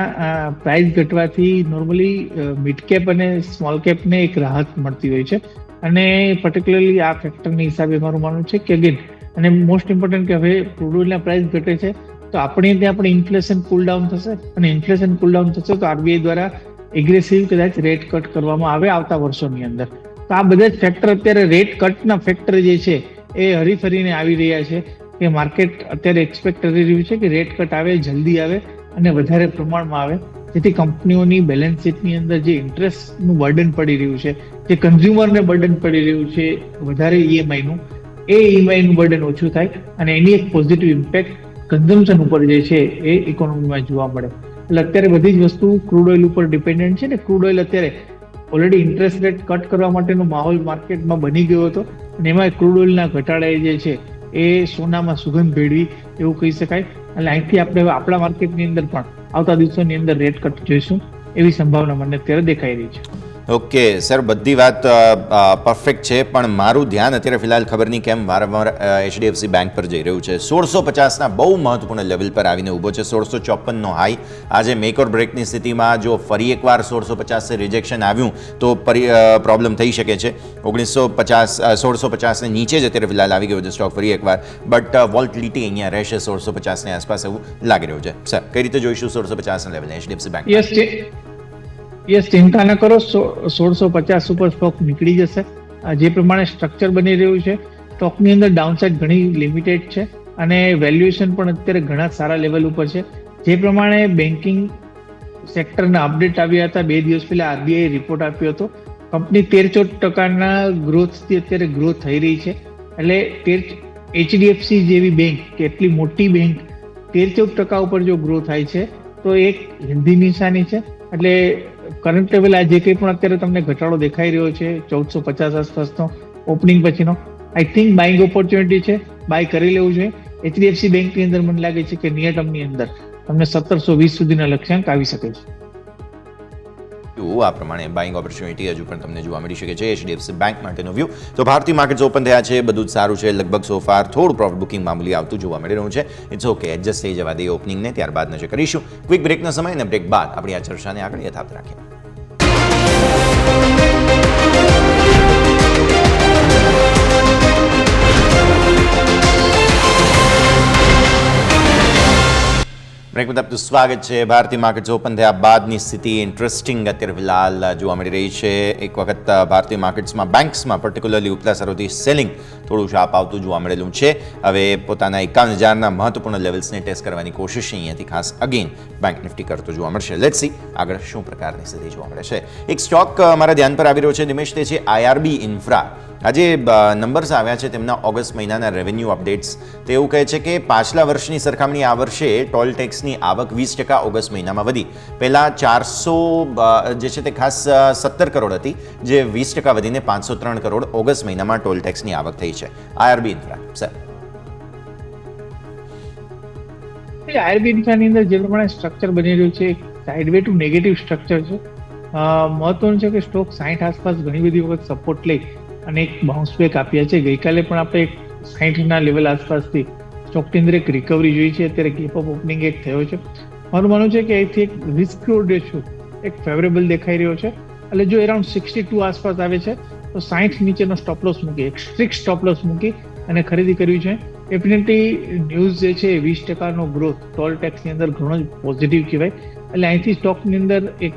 પ્રાઇસ ઘટવાથી નોર્મલી મિડ કેપ અને સ્મોલ કેપને એક રાહત મળતી હોય છે. અને પર્ટિક્યુલરલી આ ફેક્ટરની હિસાબે મારું માનવું છે કે અગેન, અને મોસ્ટ ઇમ્પોર્ટન્ટ કે હવે ક્રૂડ ઓઇલના પ્રાઇસ ઘટે છે તો આપણે ત્યાં પણ ઇન્ફ્લેશન કુલ ડાઉન થશે, અને ઇન્ફ્લેશન કુલ ડાઉન થશે તો આરબીઆઈ દ્વારા એગ્રેસિવ કદાચ રેટ કટ કરવામાં આવે આવતા વર્ષોની અંદર. તો આ બધા જ ફેક્ટર અત્યારે રેટ કટના ફેક્ટર જે છે એ હરીફરીને આવી રહ્યા છે, કે માર્કેટ અત્યારે એક્સપેક્ટ કરી રહ્યું છે કે રેટ કટ આવે, જલ્દી આવે અને વધારે પ્રમાણમાં આવે, જેથી કંપનીઓની બેલેન્સ શીટની અંદર જે ઇન્ટરેસ્ટનું બર્ડન પડી રહ્યું છે, જે કન્ઝ્યુમરને બર્ડન પડી રહ્યું છે વધારે ઈએમઆઈનું, એ ઈએમઆઈનું બર્ડન ઓછું થાય અને એની એક પોઝિટિવ ઇમ્પેક્ટ કન્ઝમ્પશન ઉપર જે છે એ ઇકોનોમીમાં જોવા મળે. એટલે અત્યારે બધી જ વસ્તુ ક્રૂડ ઓઇલ ઉપર ડિપેન્ડન્ટ છે, ને ક્રૂડ ઓઇલ અત્યારે ઓલરેડી ઇન્ટરેસ્ટ રેટ કટ કરવા માટેનો માહોલ માર્કેટમાં બની ગયો હતો, અને એમાં ક્રૂડ ઓઇલના ઘટાડાએ જે છે એ સોનામાં સુગંધ ભેળવી એવું કહી શકાય. એટલે અહીંથી આપણે આપણા માર્કેટની અંદર પણ આવતા દિવસોની અંદર રેટ કટ જોઈશું એવી સંભાવના મને અત્યારે દેખાઈ રહી છે. ઓકે સર, બધી વાત પરફેક્ટ છે, પણ મારું ધ્યાન અત્યારે ફિલહાલ ખબર નહીં કેમ વારંવાર એચડીએફસી બેંક પર જઈ રહ્યું છે. 1650ના બહુ મહત્વપૂર્ણ લેવલ પર આવીને ઊભો છે. 1654નો હાઈ. આજે મેક ઓર બ્રેકની સ્થિતિમાં જો ફરી એકવાર 1650 રિજેક્શન આવ્યું તો પ્રોબ્લેમ થઈ શકે છે. 1650ને નીચે જ અત્યારે ફિલહાલ આવી ગયો છે સ્ટોક ફરી એકવાર, બટ વોલ્ટિલિટી અહીંયા રહેશે 1650ની આસપાસ એવું લાગી રહ્યું છે. સર, કઈ રીતે જોઈશું 1650ના લેવલને એચડીએફસી બેંક? યસ, ચિંતા ન કરો, 1650 ઉપર સ્ટોક નીકળી જશે. જે પ્રમાણે સ્ટ્રક્ચર બની રહ્યું છે સ્ટોકની અંદર ડાઉનસાઇડ ઘણી લિમિટેડ છે, અને વેલ્યુએશન પણ અત્યારે ઘણા સારા લેવલ ઉપર છે. જે પ્રમાણે બેન્કિંગ સેક્ટરના અપડેટ આવ્યા હતા 2 દિવસ પહેલા, આરબીઆઈ રિપોર્ટ આપ્યો હતો, કંપની 13-14% ગ્રોથથી અત્યારે ગ્રોથ થઈ રહી છે. એટલે એચડીએફસી જેવી બેંક, કે એટલી મોટી બેંક 13-14% ઉપર જો ગ્રો થાય છે તો એક હિન્દી નિશાની છે. એટલે કરંટ લેવલ આ જે કંઈ પણ અત્યારે તમને ઘટાડો દેખાઈ રહ્યો છે 1450 આસપાસનો ઓપનિંગ પછીનો, આઈ થિંક બાઇંગ ઓપોર્ચ્યુનિટી છે, બાય કરી લેવું જોઈએ. એચડીએફસી બેંકની અંદર મને લાગે છે કે નિયર ટર્મની અંદર તમને 1720 સુધીના લક્ષ્યાંક આવી શકે છે. આ પ્રમાણે બાઇંગ ઓપોર્ચ્યુનિટી હજુ પણ તમને જોવા મળી શકે છે એચડીએફસી બેંક માટેનો વ્યૂ. તો ભારતીય માર્કેટ્સ ઓપન થયા છે, બધું જ સારું છે, લગભગ સોફાર થોડું પ્રોફિટ બુકિંગ મામૂલી આવતું જોવા મળી રહ્યું છે. ઇટ્સ ઓકે, એડજસ્ટ થઈ જવા દઈએ ઓપનિંગને, ત્યારબાદ નજર કરીશું ક્વિક બ્રેકનો સમય, અને બ્રેક બાદ આપણી આ ચર્ચાને આગળ યથાવત રાખીએ. બ્રેક બાદ આપનું સ્વાગત છે. ભારતીય માર્કેટ્સ ઓપન થયા બાદની સ્થિતિ ઇન્ટરેસ્ટિંગ અત્યારે ફિલહાલ જોવા મળી રહી છે. એક વખત ભારતીય માર્કેટ્સમાં બેંક્સમાં પર્ટિક્યુલરલી ઉપલા સ્તરોથી સેલિંગ થોડું શાર્પ આવતું જોવા મળેલું છે. હવે પોતાના 51,000ના મહત્વપૂર્ણ લેવલ્સને ટેસ્ટ કરવાની કોશિશ અહીંયાથી ખાસ અગેન બેંક નિફ્ટી કરતો જોવા મળશે. લેટ્સ સી આગળ શું પ્રકારની સ્થિતિ જોવા મળે છે. એક સ્ટોક મારા ધ્યાન પર આવી રહ્યો છે નિમેશ, તે છે આઈઆરબી ઇન્ફ્રા. આજે નંબર્સ આવ્યા છે તેમના ઓગસ્ટ મહિનાના રેવન્યુ અપડેટ્સ. તે એવું કહે છે કે પાછલા વર્ષની સરખામણી આ વર્ષે ટોલ ટેક્સની આવક 20% ઓગસ્ટ મહિનામાં વધી. પહેલાં 400 જે છે તે ખાસ 17 કરોડ હતી, જે 20% વધીને 503 કરોડ ઓગસ્ટ મહિનામાં ટોલ ટેક્સની આવક થઈ છે. IRB infra sir. આઈઆરબી ઇન્ફ્રાની અંદર જે પ્રમાણે સ્ટ્રક્ચર બની રહ્યું છે, સાઇડવે ટુ નેગેટિવ સ્ટ્રક્ચર છે. મહત્વનું છે કે સ્ટોક 60 આસપાસ ઘણી બધી વખત સપોર્ટ લઈ અને એક બાઉન્સ બેક આપ્યા છે. ગઈકાલે પણ આપણે 60ના લેવલ આસપાસથી સ્ટોકની અંદર એક રિકવરી જોઈ છે. અત્યારે ગેપ અપ ઓપનિંગ એક થયો છે. મારું માનવું છે કે અહીંથી એક રિસ્ક રેશિયો એક ફેવરેબલ દેખાઈ રહ્યો છે. એટલે જો અરાઉન્ડ 62 આસપાસ આવે છે તો 60 નીચેનો સ્ટોપ લોસ મૂકી, એક સ્ટ્રિક્ટ સ્ટોપ લોસ મૂકી અને ખરીદી કરવી છે. ડેફિનેટલી ન્યૂઝ જે છે 20% ગ્રોથ ટોલ ટેક્સની અંદર ઘણો જ પોઝિટિવ કહેવાય. એટલે અહીંથી સ્ટોકની અંદર એક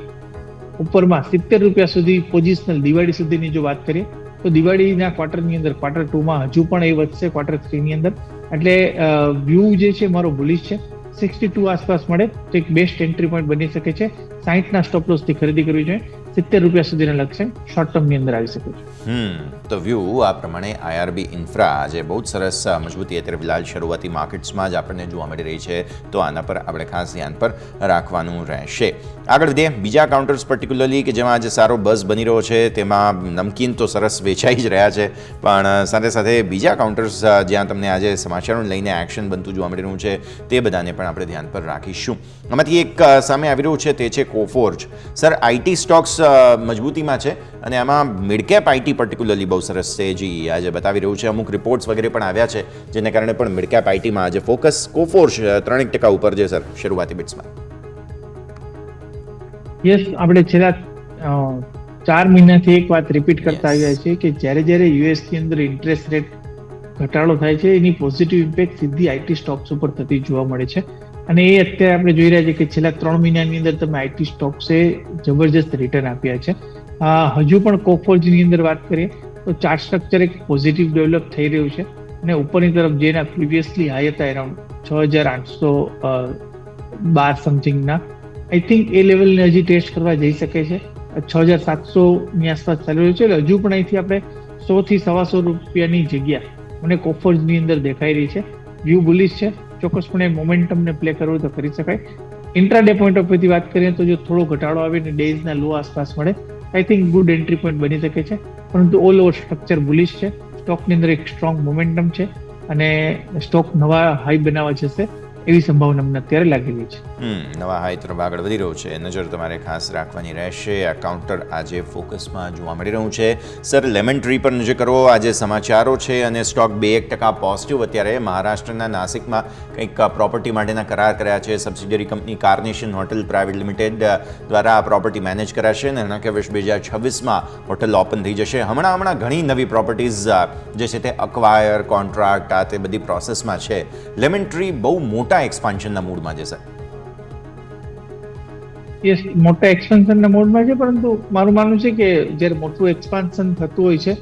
ઉપરમાં 70 રૂપિયા સુધી પોઝિશનલ દિવાળી સુધીની જો વાત કરીએ તો દિવાળીના ક્વાર્ટરની અંદર ક્વાર્ટર 2માં હજુ પણ એ વધશે ક્વાર્ટર 3ની અંદર. એટલે વ્યૂ જે છે મારો બુલિશ છે. 62 આસપાસ મળે તો એક બેસ્ટ એન્ટ્રી પોઈન્ટ બની શકે છે. 60ના સ્ટોપ લોસથી ખરીદી કરવી જોઈએ. 70 રૂપિયા સુધીના લક્ષ્ય શોર્ટ ટર્મની અંદર આવી શકે છે. તો વ્યૂ આ પ્રમાણે આઈઆરબી ઇન્ફ્રા આજે બહુ જ સરસ મજબૂતી અત્યારે ફિલહાલ શરૂઆતી માર્કેટ્સમાં જ આપણને જોવા મળી રહી છે, તો આના પર આપણે ખાસ ધ્યાન પર રાખવાનું રહેશે. આગળ વધીએ બીજા કાઉન્ટર્સ પર્ટિક્યુલરલી કે જેમાં આજે સારો બઝ બની રહ્યો છે, તેમાં નમકીન તો સરસ વેચાઈ જ રહ્યા છે, પણ સાથે સાથે બીજા કાઉન્ટર્સ જ્યાં તમને આજે સમાચારોને લઈને એક્શન બનતું જોવા મળી રહ્યું છે તે બધાને પણ આપણે ધ્યાન પર રાખીશું. આમાંથી એક સામે આવી રહ્યું છે તે છે કોફોર્જ. સર, આઈટી સ્ટોક્સ મજબૂતીમાં છે અને આમાં મિડકેપ આઈટી પર્ટિક્યુલરલી બહુ સરસ તેજી આજે બતાવી રહ્યું છે. અમુક રિપોર્ટ્સ વગેરે પણ આવ્યા છે જેને કારણે પણ મિડકેપ આઈટીમાં આજે ફોકસ. કોફોર્જ 3% ઉપર છે સર શરૂઆતી બિટ્સમાં. યસ, આપણે છેલ્લા 4 મહિનાથી એક વાત રિપીટ કરતા આવ્યા છીએ કે જ્યારે યુએસની અંદર ઇન્ટરેસ્ટ રેટ ઘટાડો થાય છે એની પોઝિટિવ ઇમ્પેક્ટ સીધી આઈટી સ્ટોક્સ ઉપર થતી જોવા મળે છે. અને એ અત્યારે આપણે જોઈ રહ્યા છીએ કે છેલ્લા 3 મહિનાની અંદર તમે આઈટી સ્ટોક્સે જબરજસ્ત રિટર્ન આપ્યા છે. હજુ પણ કોફોર્જની અંદર વાત કરીએ તો ચાર્ટ સ્ટ્રક્ચર એક પોઝિટિવ ડેવલપ થઈ રહ્યું છે અને ઉપરની તરફ જેના પ્રિવિયસલી હાઈ હતા અરાઉન્ડ 6812 સમથિંગના, આઈ થિંક એ લેવલને હજી ટેસ્ટ કરવા જઈ શકે છે. 6700 ની આસપાસ ચાલી રહ્યું છે. એટલે હજુ પણ અહીંથી આપણે 100 થી 125 રૂપિયાની જગ્યા મને કોફોર્જની અંદર દેખાઈ રહી છે. વ્યૂ બુલિશ છે. ચોક્કસપણે મોમેન્ટમને પ્લે કરવું તો કરી શકાય. ઇન્ટ્રાડે પોઈન્ટ ઓફ વ્યૂથી વાત કરીએ તો જો થોડો ઘટાડો આવે ને ડેઝના લો આસપાસ મળે, I think good entry point બની શકે છે. પરંતુ ઓલ ઓવર સ્ટ્રક્ચર બુલિશ છે. સ્ટોકની અંદર એક સ્ટ્રોંગ મોમેન્ટમ છે અને સ્ટોક નવા હાઈ બનાવવા જશે એવી સંભાવના મને અત્યારે લાગી રહી છે. નવા હાઈ તરફ આગળ વધી રહ્યું છે. નજર તમારે ખાસ રાખવાની રહેશે. આ કાઉન્ટર આજે ફોકસમાં જોવા મળી રહ્યું છે. સર, લેમન ટ્રી પર નજર કરો. આજે સમાચારો છે અને સ્ટોક 2% પોઝિટિવ. અત્યારે મહારાષ્ટ્રના નાસિકમાં કંઈક પ્રોપર્ટી માટેના કરાર કર્યા છે. Subsidiary company carnation hotel private limited દ્વારા આ પ્રોપર્ટી મેનેજ કરાશે અને નાણાકીય વર્ષ 2026માં હોટલ ઓપન થઈ જશે. હમણાં ઘણી નવી પ્રોપર્ટીઝ જે છે તે અક્વાયર, કોન્ટ્રાક્ટ, આ તે બધી પ્રોસેસમાં છે. લેમન ટ્રી બહુ મોટા એક્સપાન્શનના મૂડમાં છે સર. યસ, મોટા એક્સપાન્શનના મોડમાં છે, પરંતુ મારું માનવું છે કે જ્યારે મોટું એક્સપાન્શન થતું હોય છે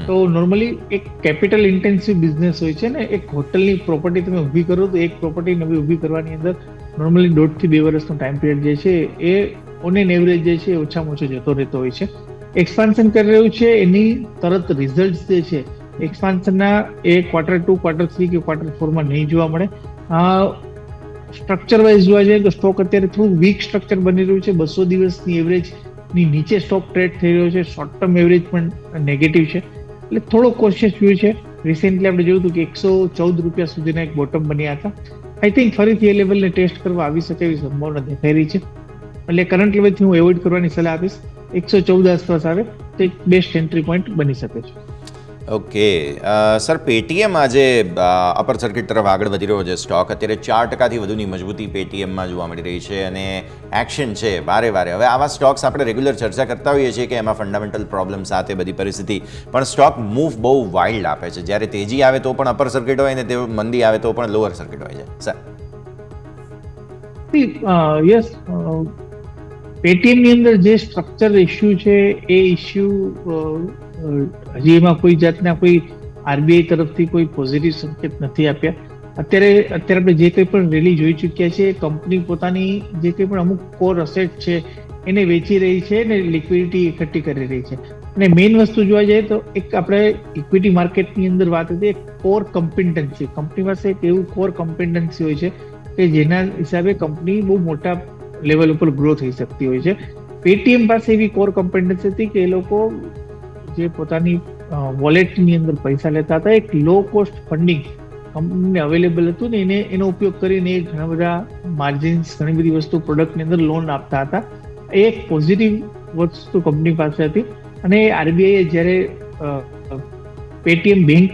તો નોર્મલી એક કેપિટલ ઇન્ટેન્સિવ બિઝનેસ હોય છે ને. એક હોટલની પ્રોપર્ટી તમે ઊભી કરો તો એક પ્રોપર્ટી નવી ઊભી કરવાની અંદર નોર્મલી 1.5 થી 2 વર્ષનો ટાઈમ પિરિયડ જે છે એ ઓન એન એવરેજ જે છે ઓછામાં ઓછો જતો રહેતો હોય છે. એક્સપાન્શન કરી રહ્યું છે એની તરત રિઝલ્ટ જે છે એક્સપાન્શનના એ ક્વાર્ટર 2, ક્વાર્ટર 3 કે ક્વાર્ટર 4માં નહીં જોવા મળે. સ્ટ્રક્ચર વાઇઝ જોવા જઈએ તો સ્ટોક અત્યારે થોડું વીક સ્ટ્રક્ચર બની રહ્યું છે. 200 દિવસની એવરેજની નીચે સ્ટોક ટ્રેડ થઈ રહ્યો છે. શોર્ટ ટર્મ એવરેજ પણ નેગેટિવ છે. એટલે થોડો કોશિયસ વ્યૂ છે. રિસેન્ટલી આપણે જોયું હતું કે 114 રૂપિયા સુધીના એક બોટમ બન્યા હતા. આઈ થિંક ફરીથી એ લેવલને ટેસ્ટ કરવા આવી શકે એવી સંભાવના દેખાઈ રહી છે. એટલે કરંટ લેવલથી હું એવોઇડ કરવાની સલાહ આપીશ. 114 આસપાસ આવે તો એક બેસ્ટ એન્ટ્રી પોઈન્ટ બની શકે છે. ઓકે સર, પેટીએમ આજે અપર સર્કિટ તરફ આગળ વધી રહ્યો છે. સ્ટોક અત્યારે 4%થી વધુની મજબૂતી પેટીએમમાં જોવા મળી રહી છે અને એક્શન છે વારે. હવે આવા સ્ટોક્સ આપણે રેગ્યુલર ચર્ચા કરતા હોઈએ છીએ કે એમાં ફંડામેન્ટલ પ્રોબ્લેમ સાથે બધી પરિસ્થિતિ, પણ સ્ટોક મૂવ બહુ વાઇલ્ડ આપે છે. જ્યારે તેજી આવે તો પણ અપર સર્કિટ હોય ને તે મંદી આવે તો પણ લોઅર સર્કિટ હોય છે સર. યસ, પેટીએમની અંદર જે સ્ટ્રક્ચર ઇસ્યુ છે એ ઇસ્યુ હજી એમાં કોઈ જાતના કોઈ આરબીઆઈ તરફથી કોઈ પોઝિટિવ સંકેત નથી આપ્યા. અત્યારે આપણે જે કંઈ પણ રેલી જોઈ ચૂક્યા છે, કંપની પોતાની જે કંઈ પણ અમુક કોર અસેટ છે એને વેચી રહી છે ને લિક્વિડિટી એકઠી કરી રહી છે. અને મેઇન વસ્તુ જોવા જઈએ તો એક આપણે ઇક્વિટી માર્કેટની અંદર વાત હતી, એક કોર કમ્પિટન્સી. કંપની પાસે એક એવું કોર કમ્પિટન્સી હોય છે કે જેના હિસાબે કંપની બહુ મોટા લેવલ ઉપર ગ્રો થઈ શકતી હોય છે. પેટીએમ પાસે એવી કોર કમ્પિટન્સી હતી કે એ લોકો જે પોતાની વોલેટની અંદર પૈસા લેતા હતા, એક લો કોસ્ટ ફંડિંગ કંપનીને અવેલેબલ હતું ને એનો ઉપયોગ કરીને ઘણા બધા માર્જિન્સ, ઘણી બધી વસ્તુ પ્રોડક્ટની અંદર લોન આપતા હતા. એ એક પોઝિટિવ વસ્તુ કંપની પાસે હતી. અને આરબીઆઈએ જ્યારે પેટીએમ બેંક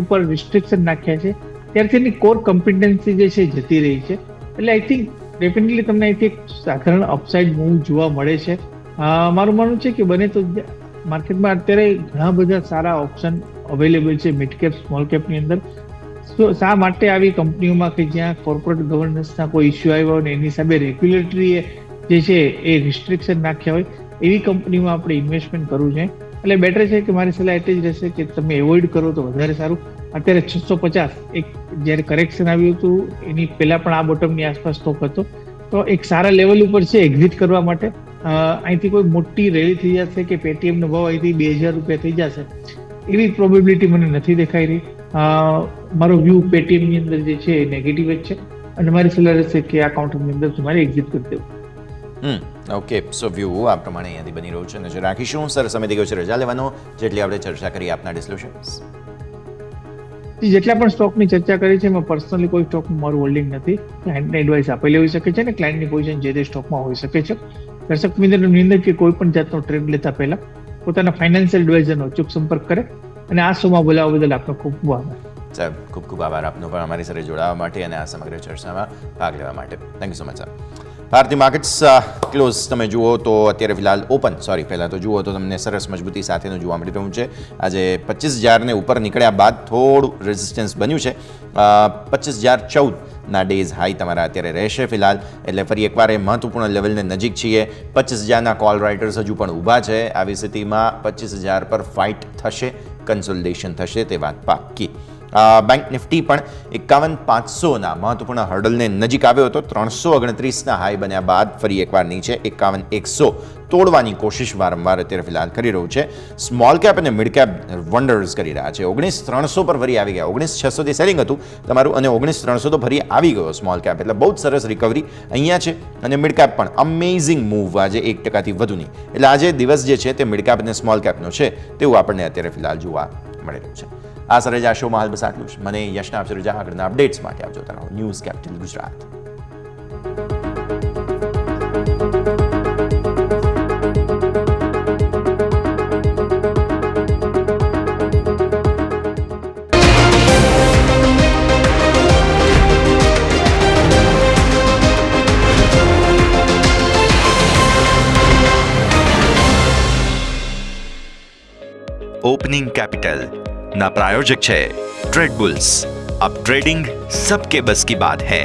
ઉપર રિસ્ટ્રિક્શન નાખ્યા છે ત્યારથી એની કોર કમ્પિટન્સી જે છે જતી રહી છે. એટલે આઈ થિંક ડેફિનેટલી તમને અહીંથી એક સાધારણ અપસાઇડ મૂવ જોવા મળે છે. મારું માનવું છે કે બને તો માર્કેટમાં અત્યારે ઘણા બધા સારા ઓપ્શન અવેલેબલ છે મિડ કેપ, સ્મોલ કેપની અંદર. શા માટે આવી કંપનીઓમાં કે જ્યાં કોર્પોરેટ ગવર્નન્સના કોઈ ઇસ્યુ આવ્યો હોય ને એની હિસાબે રેગ્યુલેટરી જે છે એ રિસ્ટ્રિક્શન નાખ્યા હોય એવી કંપનીમાં આપણે ઇન્વેસ્ટમેન્ટ કરવું છે. એટલે બેટર છે કે મારી સલાહ એટલે જ રહેશે કે તમે એવોઇડ કરો તો વધારે સારું. અત્યારે 650 એક જ્યારે કરેક્શન આવ્યું હતું એની પહેલા પણ આ બોટમની આસપાસ સ્ટોક હતો, તો એક સારા લેવલ ઉપર છે એક્ઝિટ કરવા માટે. અહીંથી કોઈ મોટી રેલી થઈ જશે કે પેટીએમનો ભાવ અહીંથી 2000 રૂપિયા થઈ જશે એવી પ્રોબેબિલિટી મને નથી દેખાઈ રહી. મારો વ્યૂ પેટીએમની અંદર જે છે એ નેગેટિવ જ છે અને મારી સલાહ રહેશે કે આ કાઉન્ટરની અંદર તમારે એક્ઝિટ કરી દેવું. ઓકે, સો વ્યૂ આ પ્રમાણે અહીંયાથી બની રહ્યું છે. નજર રાખીશું. સર સમય થઈ ગયો છે રજા લેવાનો, જેટલી આપણે ચર્ચા કરી આપના ડિસ્ક્લોઝર્સ. જેટલા પણ સ્ટોકની ચર્ચા કરી છે એમાં પર્સનલી કોઈ સ્ટોકમાં મારું હોલ્ડિંગ નથી. ક્લાયન્ટને એડવાઇસ આપેલી હોઈ શકે છે અને ક્લાયન્ટની પોઝિશન જે તે સ્ટોકમાં હોઈ શકે છે. દર્શક મિત્રોની અંદર કે કોઈ પણ જાતનો ટ્રેડ લેતા પહેલા પોતાના ફાઇનાન્શિયલ એડવાઇઝરનો અચૂક સંપર્ક કરે. અને આ શોમાં બોલાવવા બદલ આપનો ખૂબ ખૂબ આભાર. સાહેબ, ખૂબ ખૂબ આભાર આપનો પણ અમારી સાથે જોડાવા માટે અને આ સમગ્ર ચર્ચામાં ભાગ લેવા માટે. Thank you so much sir. ભારતીય માર્કેટ્સ ક્લોઝ તમે જુઓ તો અત્યારે ફિલહાલ પહેલાં તો જુઓ તો તમને સરસ મજબૂતી સાથેનું જોવા મળી રહ્યું છે. આજે 25,000ને ઉપર નીકળ્યા બાદ થોડું રેઝિસ્ટન્સ બન્યું છે. 25,014ના ડેઝ હાઈ તમારા અત્યારે રહેશે ફિલહાલ. એટલે ફરી એકવાર એ મહત્વપૂર્ણ લેવલને નજીક છીએ. 25,000ના કોલ રાઇટર્સ હજુ પણ ઊભા છે. આવી સ્થિતિમાં 25,000 પર ફાઇટ થશે, કન્સોલિડેશન થશે, તે વાત પાક્કી. બેંક નિફ્ટી પણ 51,500ના મહત્વપૂર્ણ હર્ડલને નજીક આવ્યો હતો. 329ના હાઈ બન્યા બાદ ફરી એકવાર નીચે 51,100 તોડવાની કોશિશ વારંવાર અત્યારે ફિલહાલ કરી રહ્યું છે. સ્મોલ કેપ અને મિડ કેપ વન્ડર્સ કરી રહ્યા છે. 19,300 પર ફરી આવી ગયા. 19,600થી સેલિંગ હતું તમારું અને 19,300 તો ફરી આવી ગયો સ્મોલ કેપ. એટલે બહુ જ સરસ રિકવરી અહીંયા છે. અને મિડ કેપ પણ અમેઝિંગ મૂવ આજે 1%થી વધુની. એટલે આજે દિવસ જે છે તે મિડ કેપ અને સ્મોલ કેપનો છે તેવું આપણને અત્યારે ફિલહાલ જોવા મળી રહ્યું છે. આ સરે આ શોમાં હાલ બસ આટલું જ. મને યશના આપશે રજા. આગળના અપડેટ્સ માટે આપ જોતા રહો news capital Gujarat. Opening capital ना प्रायोजक है ट्रेड बुल्स. अब ट्रेडिंग सबके बस की बात है.